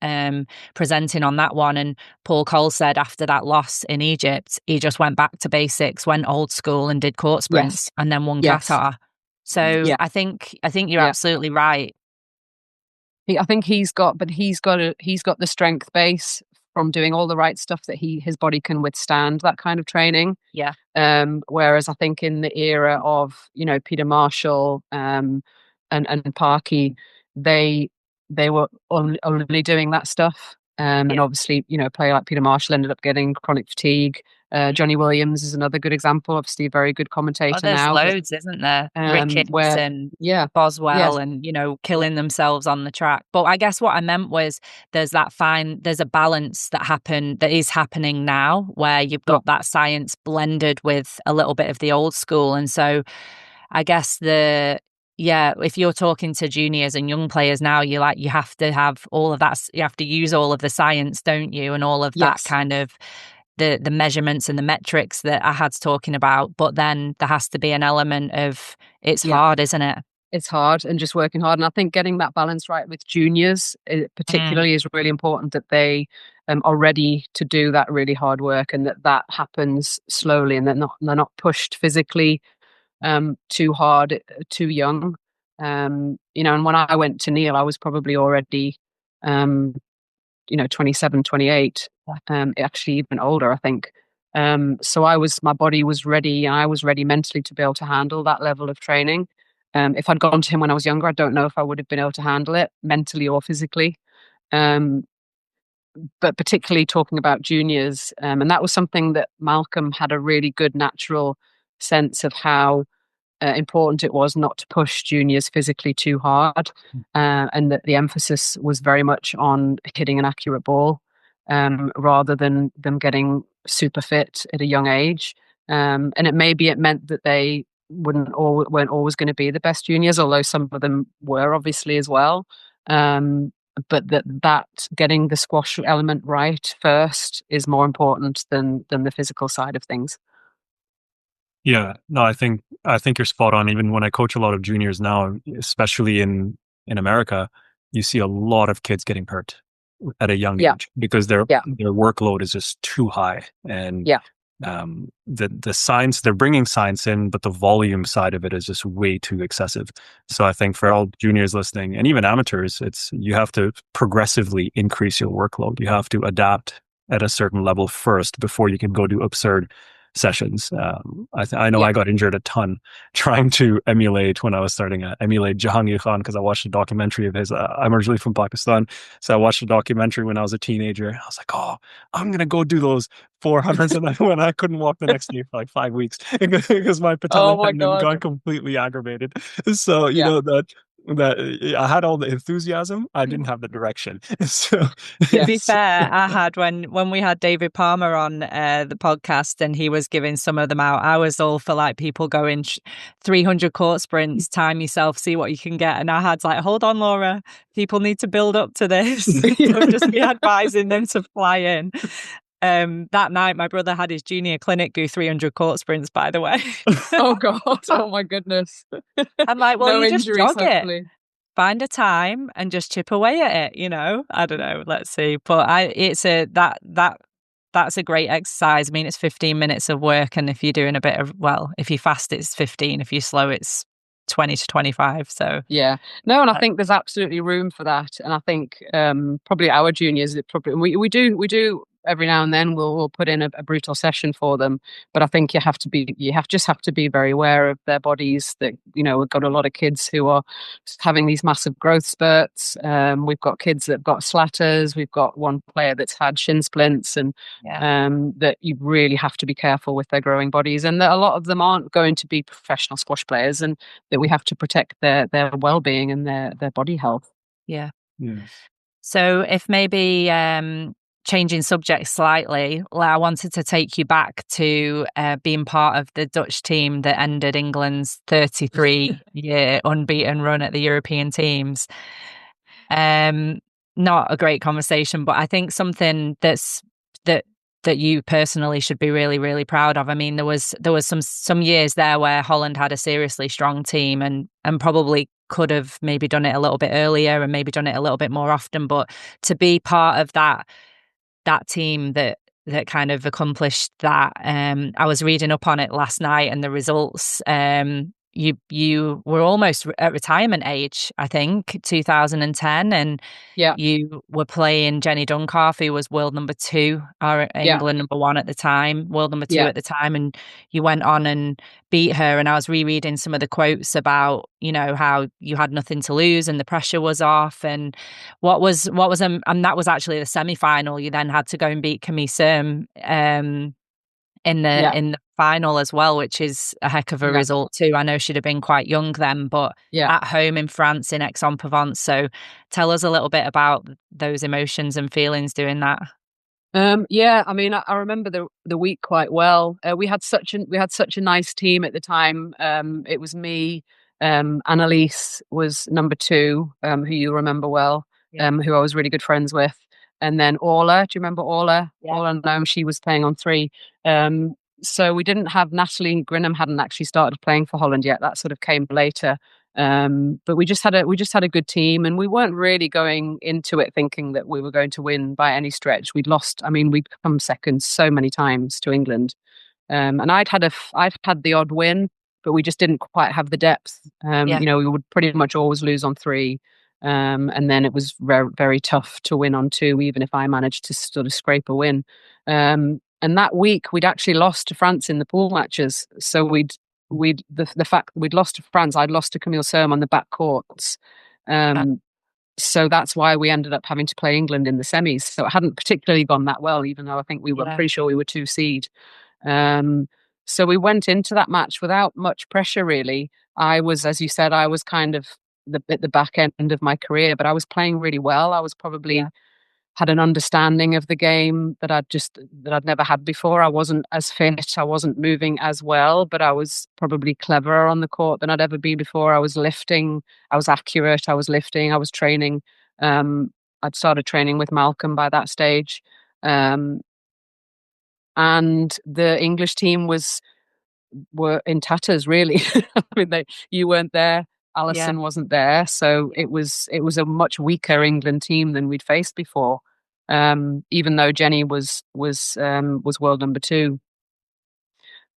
presenting on that one. And Paul Cole said after that loss in Egypt, he just went back to basics, went old school and did court sprints and then won Qatar. So I think you're absolutely right. I think he's got the strength base from doing all the right stuff that his body can withstand that kind of training. Yeah. Whereas I think in the era of Peter Marshall and Parky, they were only doing that stuff. And obviously, a player like Peter Marshall ended up getting chronic fatigue. Johnny Williams is another good example. Obviously, a very good commentator now. There's loads, isn't there? Ricketts and Boswell and, killing themselves on the track. But I guess what I meant was there's a balance that is happening now where you've got that science blended with a little bit of the old school. And so I guess if you're talking to juniors and young players now, you have to have all of that. You have to use all of the science, don't you? And all of that kind of the measurements and the metrics that Ahad's talking about. But then there has to be an element of it's hard, isn't it? It's hard and just working hard. And I think getting that balance right with juniors particularly is really important, that they are ready to do that really hard work, and that happens slowly, and they're not pushed physically too hard, too young. And when I went to Neil, I was probably already 27, 28, actually even older, I think. So my body was ready, and I was ready mentally to be able to handle that level of training. If I'd gone to him when I was younger, I don't know if I would have been able to handle it mentally or physically. But particularly talking about juniors, and that was something that Malcolm had a really good natural sense of how important it was not to push juniors physically too hard, and that the emphasis was very much on hitting an accurate ball, rather than them getting super fit at a young age. And it meant that they weren't always going to be the best juniors, although some of them were obviously as well. But that getting the squash element right first is more important than the physical side of things. Yeah, no, I think you're spot on. Even when I coach a lot of juniors now, especially in America, you see a lot of kids getting hurt at a young age because their workload is just too high. And the science, they're bringing science in, but the volume side of it is just way too excessive. So I think for all juniors listening, and even amateurs, you have to progressively increase your workload. You have to adapt at a certain level first before you can go do absurd sessions. I know I got injured a ton trying to emulate when I was starting to emulate Jahangir Khan, because I watched a documentary of his. I'm originally from Pakistan, so I watched a documentary when I was a teenager. I was like, oh, I'm going to go do those 400s. And when I couldn't walk the next day for like 5 weeks because my patella tendon got completely aggravated. So, that I had all the enthusiasm, I didn't have the direction. So To be Yes. fair, I had when we had David Palmer on the podcast and he was giving some of them out, I was all for like people going 300 court sprints, time yourself, see what you can get. And I had like, hold on, Laura, people need to build up to this. Don't just be advising them to fly in. That night, my brother had his junior clinic do 300 court sprints, by the way. Oh God. Oh my goodness. I'm like, well, No you just injuries, jog it. hopefully. Find a time and just chip away at it, I don't know, let's see, but that's a great exercise. I mean, it's 15 minutes of work, and if you're doing a bit of, well, if you fast it's 15, if you slow it's 20 to 25. So yeah, no, and I think there's absolutely room for that, and I think probably our juniors, we do every now and then we'll put in a brutal session for them, but I think you have to be very aware of their bodies. That we've got a lot of kids who are having these massive growth spurts. We've got kids that've got slatters. We've got one player that's had shin splints, and that you really have to be careful with their growing bodies, and that a lot of them aren't going to be professional squash players, and that we have to protect their well-being and their body health. Yeah. Yes. So if maybe changing subject slightly, I wanted to take you back to being part of the Dutch team that ended England's 33-year unbeaten run at the European teams. Not a great conversation, but I think something that you personally should be really, really proud of. I mean, there was some years there where Holland had a seriously strong team and probably could have maybe done it a little bit earlier and maybe done it a little bit more often. But to be part of that team that kind of accomplished that, I was reading up on it last night and the results. You were almost at retirement age, I think, 2010, and you were playing Jenny Duncalf, who was world number 2, or England number 1 at the time, world number 2 at the time, and you went on and beat her. And I was rereading some of the quotes about, how you had nothing to lose and the pressure was off, and what was and that was actually the semi-final. You then had to go and beat Camille Serme in the final as well, which is a heck of a result too. I know she'd have been quite young then, but at home in France in Aix-en-Provence. So tell us a little bit about those emotions and feelings doing that. I mean, I remember the week quite well. We had such a nice team at the time. It was me, Annalise was number 2, who you remember well, who I was really good friends with. And then Orla, do you remember Orla? Yeah. Orla Noam, she was playing on 3. So we didn't have Natalie Grinham hadn't actually started playing for Holland yet. That sort of came later. But we just had a good team, and we weren't really going into it thinking that we were going to win by any stretch. We'd come second so many times to England. And I'd had the odd win, but we just didn't quite have the depth. We would pretty much always lose on 3. And then it was very, very tough to win on 2, even if I managed to sort of scrape a win. And that week we'd actually lost to France in the pool matches. So the fact that we'd lost to France, I'd lost to Camille Serme on the back courts. So that's why we ended up having to play England in the semis. So it hadn't particularly gone that well, even though I think we were pretty sure we were 2 seed. So we went into that match without much pressure, really. I was, as you said, kind of at the back end of my career, but I was playing really well. I was probably had an understanding of the game that I'd never had before. I wasn't as fit, I wasn't moving as well, but I was probably cleverer on the court than I'd ever been before. I was lifting, I was accurate, I was lifting, I was training. I'd started training with Malcolm by that stage. And the English team were in tatters, really. I mean, you weren't there. Alison wasn't there, so it was a much weaker England team than we'd faced before. Even though Jenny was world number 2,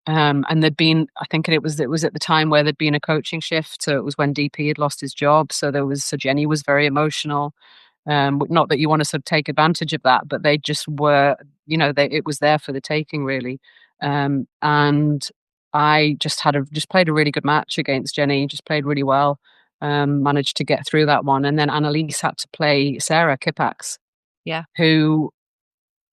and there'd been, I think it was at the time where there'd been a coaching shift, so it was when DP had lost his job. So Jenny was very emotional. Not that you want to sort of take advantage of that, but they just were, it was there for the taking, really. And I just played a really good match against Jenny, just played really well, managed to get through that one. And then Annalise had to play Sarah Kippax, who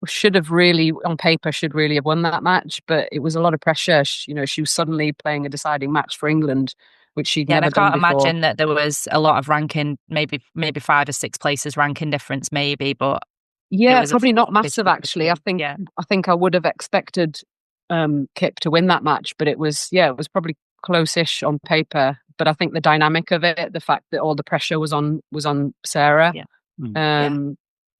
should have really, on paper, should really have won that match, but it was a lot of pressure. She was suddenly playing a deciding match for England, which she'd Yeah, and I never done can't before. imagine that there was a lot of ranking, maybe 5 or 6 places ranking difference, maybe, but it Yeah, was a probably not big massive actually. team. Yeah, I think I would have expected Kip to win that match, but it was probably close-ish on paper. But I think the dynamic of it, the fact that all the pressure was on Sarah, yeah, yeah, um,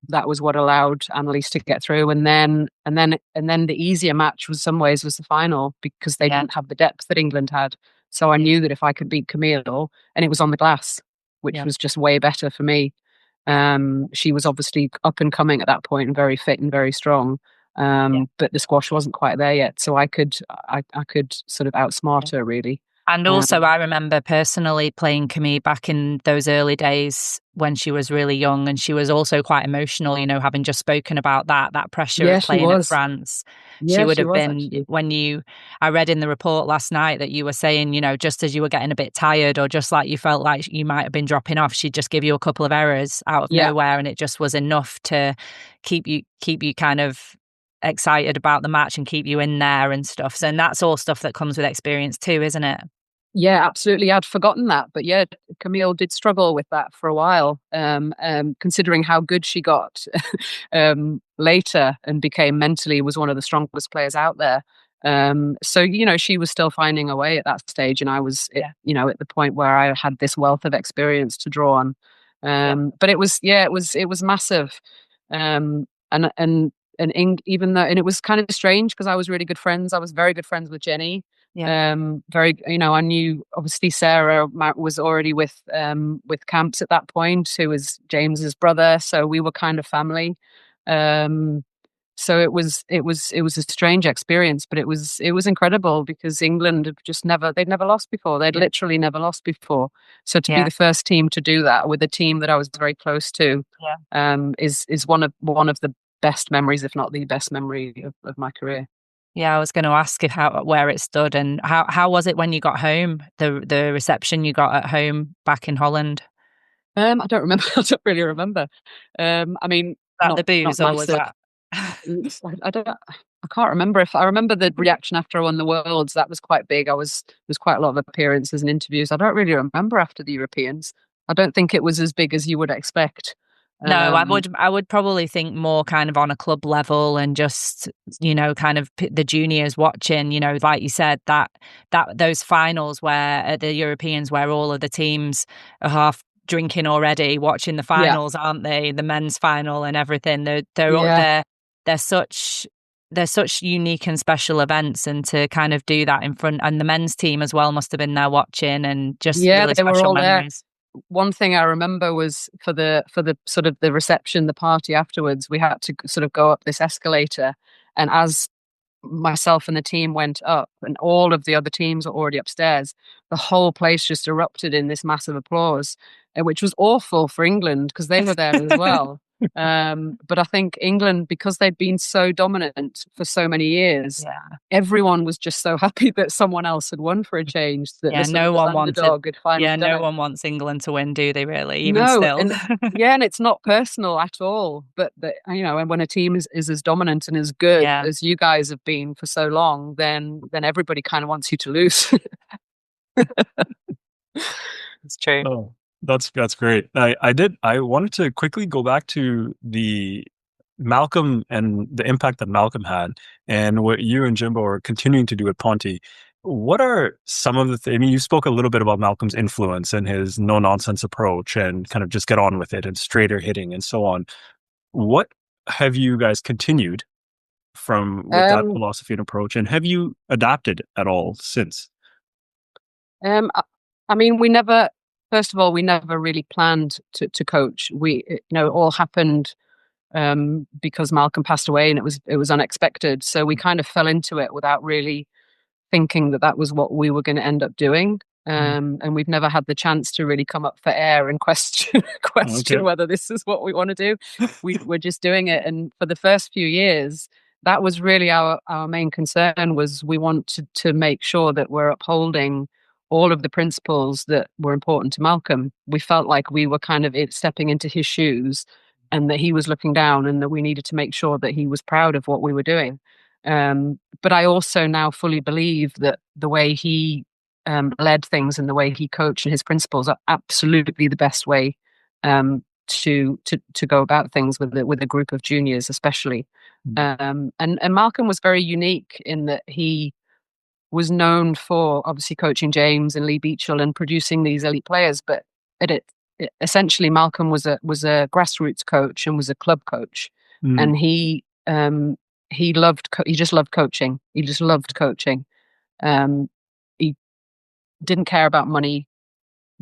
that was what allowed Annalise to get through. And then the easier match was some ways was the final because they yeah, didn't have the depth that England had. So I yeah, knew that if I could beat Camille, and it was on the glass, which yeah, was just way better for me. She was obviously up and coming at that point and very fit and very strong. yeah. But the squash wasn't quite there yet. So I could sort of outsmart her really. And also, Um, I remember personally playing Camille back in those early days when she was really young, and she was also quite emotional. Having just spoken about that pressure yeah, of she playing at was. France, she Yeah, would she have was been actually. when you. I read in the report last night that you were saying, just as you were getting a bit tired, or just like you felt like you might have been dropping off, she'd just give you a couple of errors out of Yeah. nowhere, and it just was enough to keep you kind of excited about the match and keep you in there and stuff. So, and that's all stuff that comes with experience too, isn't it? Yeah, absolutely. I'd forgotten that, but yeah, Camille did struggle with that for a while. Considering how good she got later and became mentally was one of the strongest players out there. So she was still finding a way at that stage, and I was, Yeah, at the point where I had this wealth of experience to draw on. yeah, But it was massive. Even though, and it was kind of strange because I was really good friends. I was very good friends with Jenny. yeah, I knew obviously Sarah was already with Camps at that point, who was James's brother, so we were kind of family. Um, so it was a strange experience, but it was incredible because England have just they'd never lost before. They'd yeah, literally never lost before. So to be yeah, the first team to do that with a team that I was very close to, yeah. is one of the best memories, if not the best memory of my career. Yeah, I was going to ask if where it stood and how was it when you got home? The reception you got at home back in Holland? I don't remember. I don't really remember. I mean, Was that the not booze or was massive. that? I don't. I can't remember if I remember the reaction after I won the Worlds. That was quite big. There's quite a lot of appearances and interviews. I don't really remember after the Europeans. I don't think it was as big as you would expect. No, I Um, would I would probably think more kind of on a club level and just kind of the juniors watching, like you said that those finals where at the Europeans where all of the teams are half drinking already watching the yeah, finals, aren't they? The men's final and everything. yeah, They're such unique and special events, and to kind of do that in front, and the men's team as well must have been there watching, and just yeah. really They were special all there. memories. One thing I remember was for the sort of the reception, the party afterwards, we had to sort of go up this escalator, and as myself and the team went up and all of the other teams were already upstairs, the whole place just erupted in this massive applause, which was awful for England because they were there as well. But I think England, because they'd been so dominant for so many years, Yeah. everyone was just so happy that someone else had won for a change, that the Yeah, sort of no the one wanted underdog had finally done no it. one wants England to win, do they really? Even No, still. and yeah, and it's not personal at all. But and when a team is as dominant and as good Yeah, as you guys have been for so long, then everybody kind of wants you to lose. it's true. Oh, that's great. I wanted to quickly go back to the Malcolm and the impact that Malcolm had and what you and Jimbo are continuing to do at Ponte. What are some of the I mean, you spoke a little bit about Malcolm's influence and his no nonsense approach and kind of just get on with it and straighter hitting and so on. What have you guys continued from with that um, philosophy and approach, and have you adapted at all since? um, I, I mean, first of all, we never really planned to coach. It all happened because Malcolm passed away, and it was unexpected. So we kind of fell into it without really thinking that that was what we were going to end up doing. Mm. And we've never had the chance to really come up for air and question Okay. question whether this is what we want to do. We're just doing it. And for the first few years, that was really our main concern, was we want to make sure that we're upholding all of the principles that were important to Malcolm. We felt like we were kind of stepping into his shoes, and that he was looking down, and that we needed to make sure that he was proud of what we were doing. But I also now fully believe that the way he led things and the way he coached and his principles are absolutely the best way to go about things with a group of juniors, especially. And Malcolm was very unique in that he was known for obviously coaching James and Lee Beachell and producing these elite players, but essentially Malcolm was a grassroots coach and was a club coach, and he just loved coaching. He just loved coaching. He didn't care about money,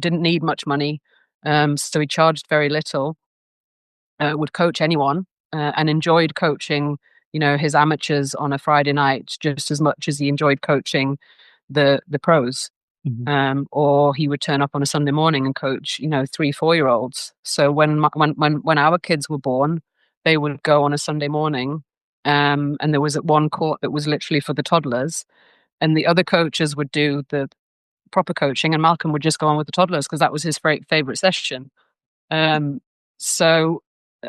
didn't need much money, so he charged very little. Would coach anyone, and enjoyed coaching, his amateurs on a Friday night just as much as he enjoyed coaching the pros. Or he would turn up on a Sunday morning and coach, 3-4-year-olds. So when our kids were born, they would go on a Sunday morning, and there was one court that was literally for the toddlers, and the other coaches would do the proper coaching, and Malcolm would just go on with the toddlers because that was his favorite session. So,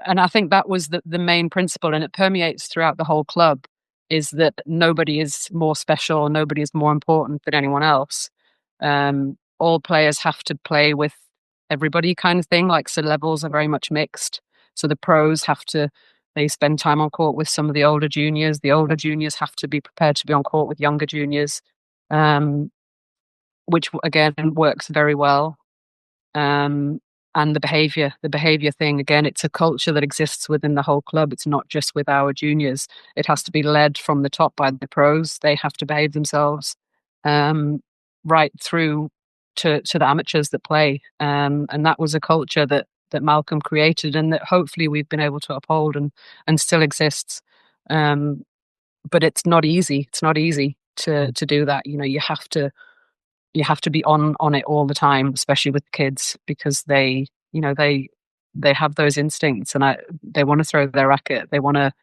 and I think that was the main principle, and it permeates throughout the whole club, is that nobody is more special, nobody is more important than anyone else. All players have to play with everybody, kind of thing. So levels are very much mixed. So the pros they spend time on court with some of the older juniors. The older juniors have to be prepared to be on court with younger juniors, which again works very well. And the behavior thing, again, it's a culture that exists within the whole club. It's not just with our juniors. It has to be led from the top by the pros. They have to behave themselves right through to the amateurs that play. And that was a culture that Malcolm created, and that hopefully we've been able to uphold and still exists. But it's not easy. It's not easy to do that. You have to be on it all the time, especially with kids, because they have those instincts, and they want to throw their racket. They want to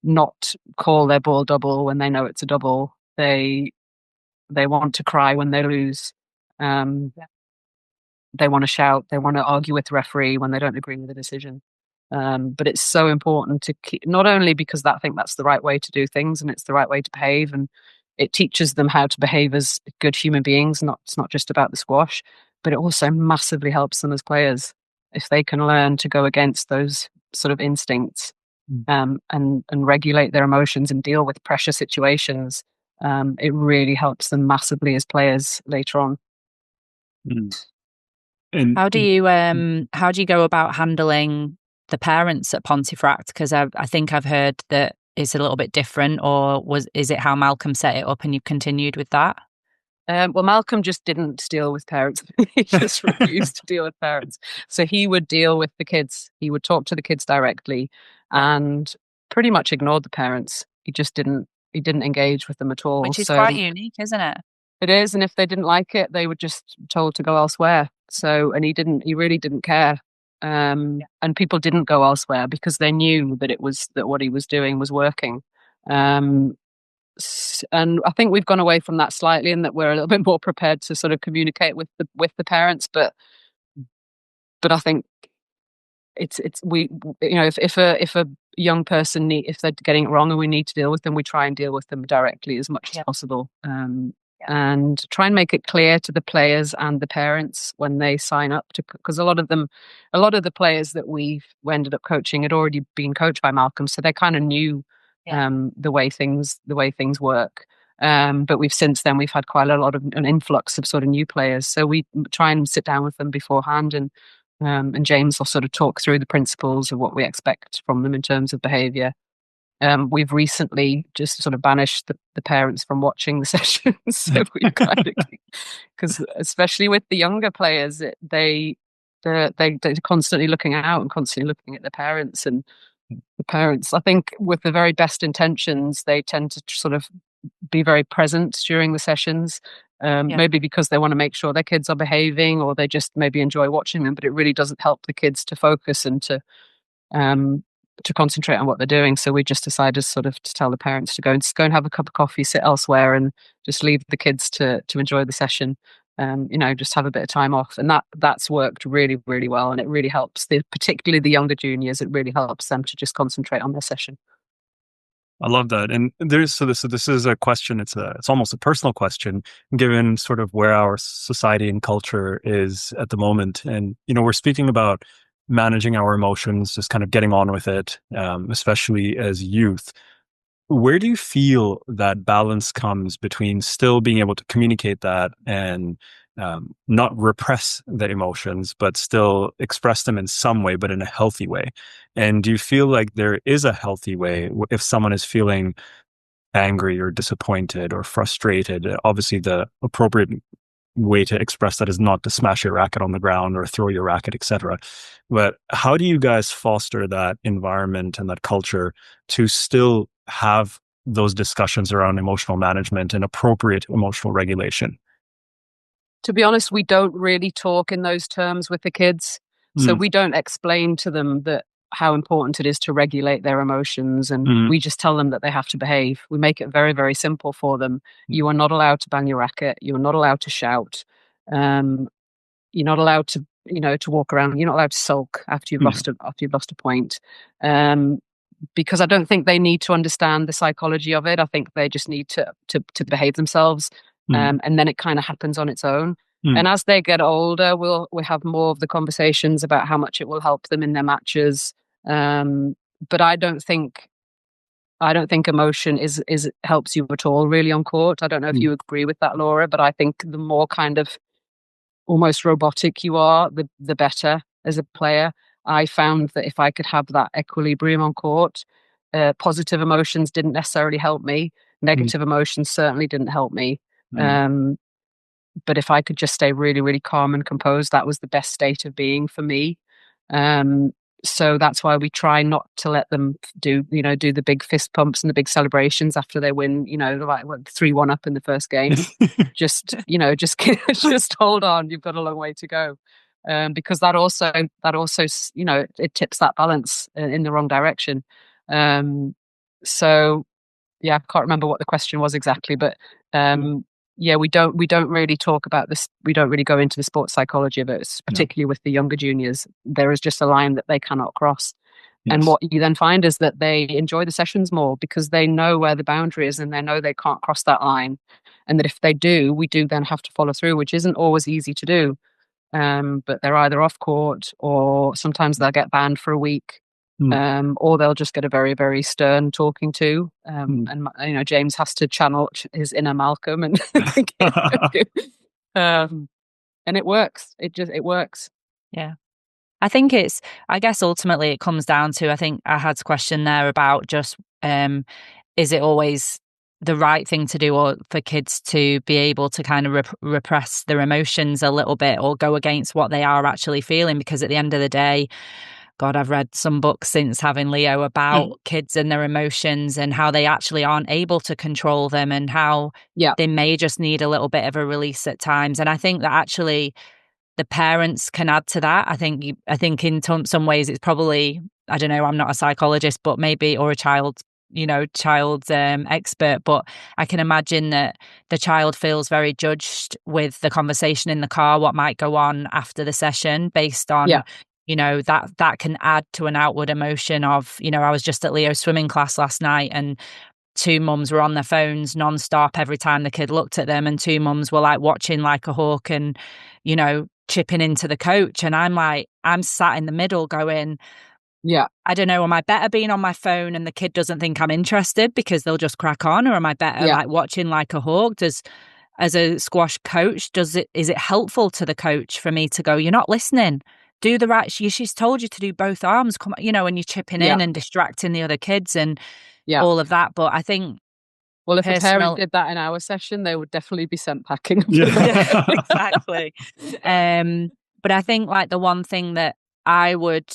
not call their ball double when they know it's a double. They want to cry when they lose. They want to shout. They want to argue with the referee when they don't agree with the decision. But it's so important to keep, not only because I think that's the right way to do things and it's the right way to behave, and it teaches them how to behave as good human beings. It's not just about the squash, but it also massively helps them as players if they can learn to go against those sort of instincts, and regulate their emotions and deal with pressure situations. It really helps them massively as players later on. How do you go about handling the parents at Pontefract? Because I think I've heard that it's a little bit different, or is it how Malcolm set it up and you've continued with that? Well, Malcolm just didn't deal with parents. He just refused to deal with parents. So he would deal with the kids. He would talk to the kids directly and pretty much ignored the parents. He didn't engage with them at all. Which is quite unique, isn't it? It is. And if they didn't like it, they were just told to go elsewhere. So, and he really didn't care. And people didn't go elsewhere because they knew that that what he was doing was working. And I think we've gone away from that slightly, and that we're a little bit more prepared to sort of communicate with the parents. But I think it's we, if a young person if they're getting it wrong and we need to deal with them, we try and deal with them directly as much as possible. And try and make it clear to the players and the parents when they sign up to, because a lot of the players that we ended up coaching had already been coached by Malcolm, so they kind of knew the way things work. But we've had quite a lot of an influx of sort of new players, so we try and sit down with them beforehand, and James will sort of talk through the principles of what we expect from them in terms of behaviour. We've recently just sort of banished the parents from watching the sessions. So we because especially with the younger players, they're constantly looking out and constantly looking at their parents, and the parents, I think, with the very best intentions, they tend to sort of be very present during the sessions. Maybe because they want to make sure their kids are behaving, or they just maybe enjoy watching them, but it really doesn't help the kids to focus and to concentrate on what they're doing. So we just decided sort of to tell the parents to go and have a cup of coffee, sit elsewhere, and just leave the kids to enjoy the session. just have a bit of time off. And that's worked really, really well. And it really helps particularly the younger juniors. It really helps them to just concentrate on their session. I love that. And this is a question. It's almost a personal question, given sort of where our society and culture is at the moment. And we're speaking about managing our emotions, just kind of getting on with it, especially as youth. Where do you feel that balance comes between still being able to communicate that and not repress the emotions, but still express them in some way, but in a healthy way? And do you feel like there is a healthy way if someone is feeling angry or disappointed or frustrated? Obviously, the appropriate way to express that is not to smash your racket on the ground or throw your racket, etc. But how do you guys foster that environment and that culture to still have those discussions around emotional management and appropriate emotional regulation? To be honest, we don't really talk in those terms with the kids. So we don't explain to them that how important it is to regulate their emotions. And we just tell them that they have to behave. We make it very, very simple for them. You are not allowed to bang your racket. You are not allowed to shout. You're not allowed to, to walk around. You're not allowed to sulk after you've lost a point. Because I don't think they need to understand the psychology of it. I think they just need to behave themselves. And then it kind of happens on its own. And as they get older, we'll have more of the conversations about how much it will help them in their matches. But I don't think emotion is helps you at all really on court. I don't know if you agree with that, Laura, but I think the more kind of almost robotic you are, the better as a player. I found that if I could have that equilibrium on court, positive emotions didn't necessarily help me. Negative emotions certainly didn't help me. But if I could just stay really, really calm and composed, that was the best state of being for me. So that's why we try not to let them do the big fist pumps and the big celebrations after they win, like 3-1 up in the first game. just hold on. You've got a long way to go. Because that also, it tips that balance in the wrong direction. So yeah, I can't remember what the question was exactly, but yeah, we don't really talk about this. We don't really go into the sports psychology of it, particularly with the younger juniors. There is just a line that they cannot cross. Yes. And what you then find is that they enjoy the sessions more because they know where the boundary is and they know they can't cross that line. And that if they do, we do then have to follow through, which isn't always easy to do. But they're either off court or sometimes they'll get banned for a week. Or they'll just get a very, very stern talking to. And James has to channel his inner Malcolm and and it works. It works. Yeah. I think I guess ultimately it comes down to, I think Ahad's question there about just, is it always the right thing to do, or for kids to be able to kind of repress their emotions a little bit or go against what they are actually feeling? Because at the end of the day, God, I've read some books since having Leo about kids and their emotions and how they actually aren't able to control them and how they may just need a little bit of a release at times. And I think that actually the parents can add to that. I think in some ways it's probably, I don't know, I'm not a psychologist, but maybe, or a child expert, but I can imagine that the child feels very judged with the conversation in the car, what might go on after the session based on that can add to an outward emotion of, I was just at Leo's swimming class last night and 2 mums were on their phones nonstop every time the kid looked at them, and 2 mums were like watching like a hawk and, chipping into the coach. And I'm sat in the middle going, I don't know, am I better being on my phone and the kid doesn't think I'm interested because they'll just crack on, or am I better like watching like a hawk? As a squash coach, is it helpful to the coach for me to go, you're not listening? Do the right. She's told you to do both arms. Come, and you're chipping in and distracting the other kids and all of that. But I think, well, if a parent did that in our session, they would definitely be sent packing. Yeah, exactly. But I think like the one thing that I would,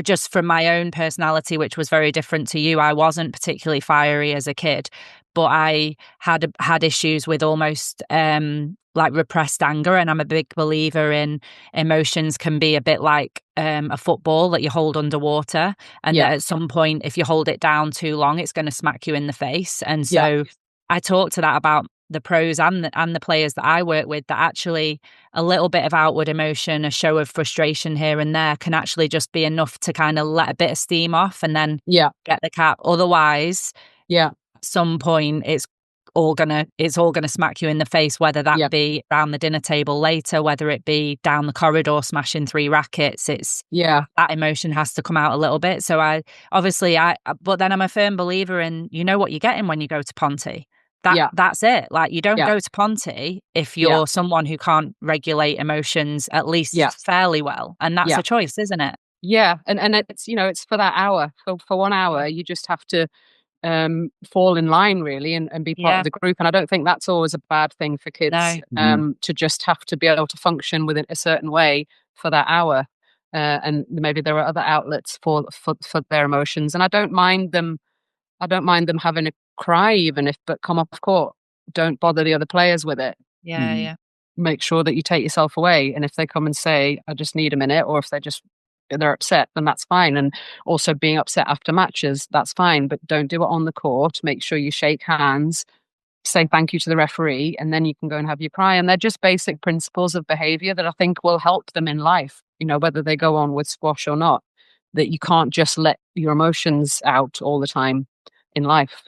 just from my own personality, which was very different to you, I wasn't particularly fiery as a kid, but I had issues with almost like repressed anger. And I'm a big believer in emotions can be a bit like a football that you hold underwater. And that at some point, if you hold it down too long, it's going to smack you in the face. And so I talk to that about the pros and the players that I work with, that actually a little bit of outward emotion, a show of frustration here and there can actually just be enough to kind of let a bit of steam off and then get the cap. Otherwise, at some point it's all gonna smack you in the face, whether that be around the dinner table later, whether it be down the corridor smashing 3 rackets. It's that emotion has to come out a little bit. So but then I'm a firm believer in, you know what you're getting when you go to Ponte. That's it. Like, you don't go to Ponte if you're someone who can't regulate emotions at least fairly well, and that's a choice, isn't it? And it's, it's for that hour, for 1 hour you just have to fall in line really and be part of the group. And I don't think that's always a bad thing for kids, to just have to be able to function within a certain way for that hour, and maybe there are other outlets for their emotions. And I don't mind them having a cry, but come off court, don't bother the other players with it. Make sure that you take yourself away, and if they come and say, I just need a minute, or if they're upset, then that's fine. And also being upset after matches, that's fine, but don't do it on the court. Make sure you shake hands, say thank you to the referee, and then you can go and have your cry. And they're just basic principles of behavior that I think will help them in life, whether they go on with squash or not, that you can't just let your emotions out all the time in life,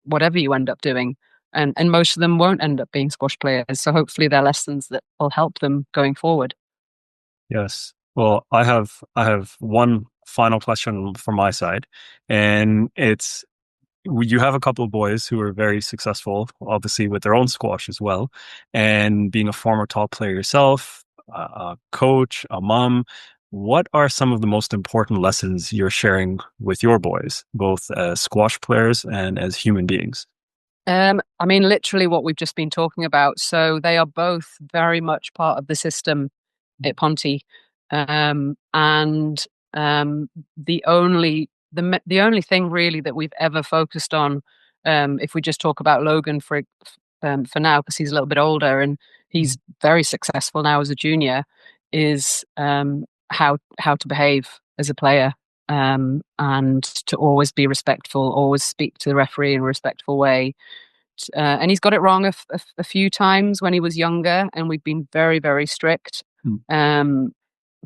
whatever you end up doing. And most of them won't end up being squash players. So hopefully they're lessons that will help them going forward. Yes. Well, I have one final question from my side, and it's, you have a couple of boys who are very successful, obviously with their own squash as well, and being a former top player yourself, a coach, a mom. What are some of the most important lessons you're sharing with your boys, both as squash players and as human beings? Literally what we've just been talking about. So they are both very much part of the system at Ponte. The only thing really that we've ever focused on, if we just talk about Logan for now, because he's a little bit older and he's very successful now as a junior, is how to behave as a player, and to always be respectful, always speak to the referee in a respectful way. And he's got it wrong a few times when he was younger, and we've been very, very strict.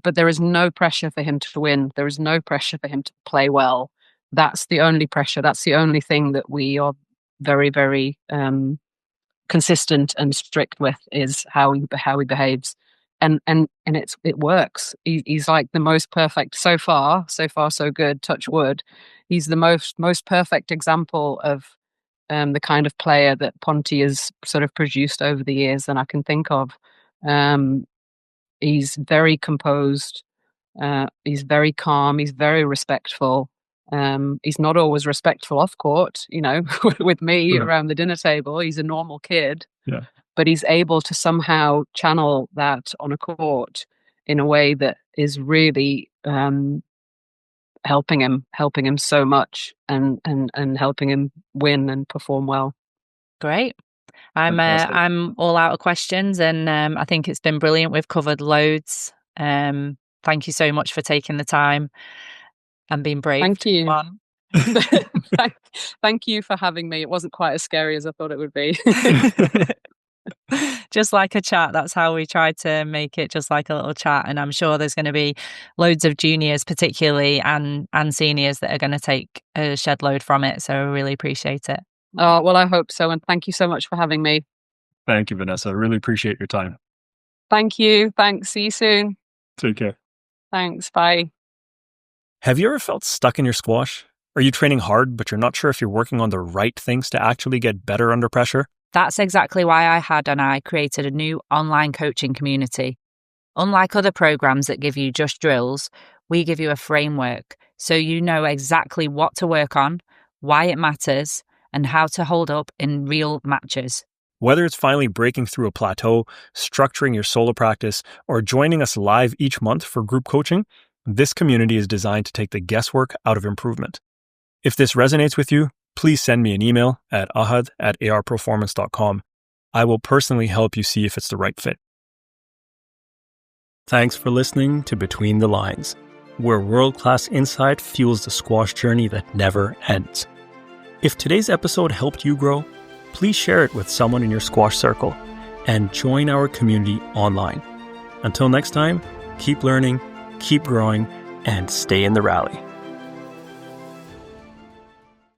But there is no pressure for him to win. There is no pressure for him to play well. That's the only pressure. That's the only thing that we are very, very consistent and strict with, is how he behaves. And it works. He's like the most perfect so far so good, touch wood. He's the most perfect example of the kind of player that Ponte has sort of produced over the years than I can think of. He's very composed. He's very calm. He's very respectful. He's not always respectful off court, with me around the dinner table. He's a normal kid, but he's able to somehow channel that on a court in a way that is really helping him so much, and helping him win and perform well. Great. I'm all out of questions, and I think it's been brilliant. We've covered loads. Thank you so much for taking the time and being brave. Thank you. Thank you for having me. It wasn't quite as scary as I thought it would be. Just like a chat. That's how we tried to make it, just like a little chat. And I'm sure there's going to be loads of juniors particularly and seniors that are going to take a shed load from it. So I really appreciate it. Oh, well, I hope so. And thank you so much for having me. Thank you, Vanessa. I really appreciate your time. Thank you. Thanks. See you soon. Take care. Thanks. Bye. Have you ever felt stuck in your squash? Are you training hard, but you're not sure if you're working on the right things to actually get better under pressure? That's exactly why I created a new online coaching community. Unlike other programs that give you just drills, we give you a framework so you know exactly what to work on, why it matters, and how to hold up in real matches. Whether it's finally breaking through a plateau, structuring your solo practice, or joining us live each month for group coaching, this community is designed to take the guesswork out of improvement. If this resonates with you, please send me an email at ahad@arperformance.com. I will personally help you see if it's the right fit. Thanks for listening to Between the Lines, where world-class insight fuels the squash journey that never ends. If today's episode helped you grow, please share it with someone in your squash circle and join our community online. Until next time, keep learning, keep growing, and stay in the rally.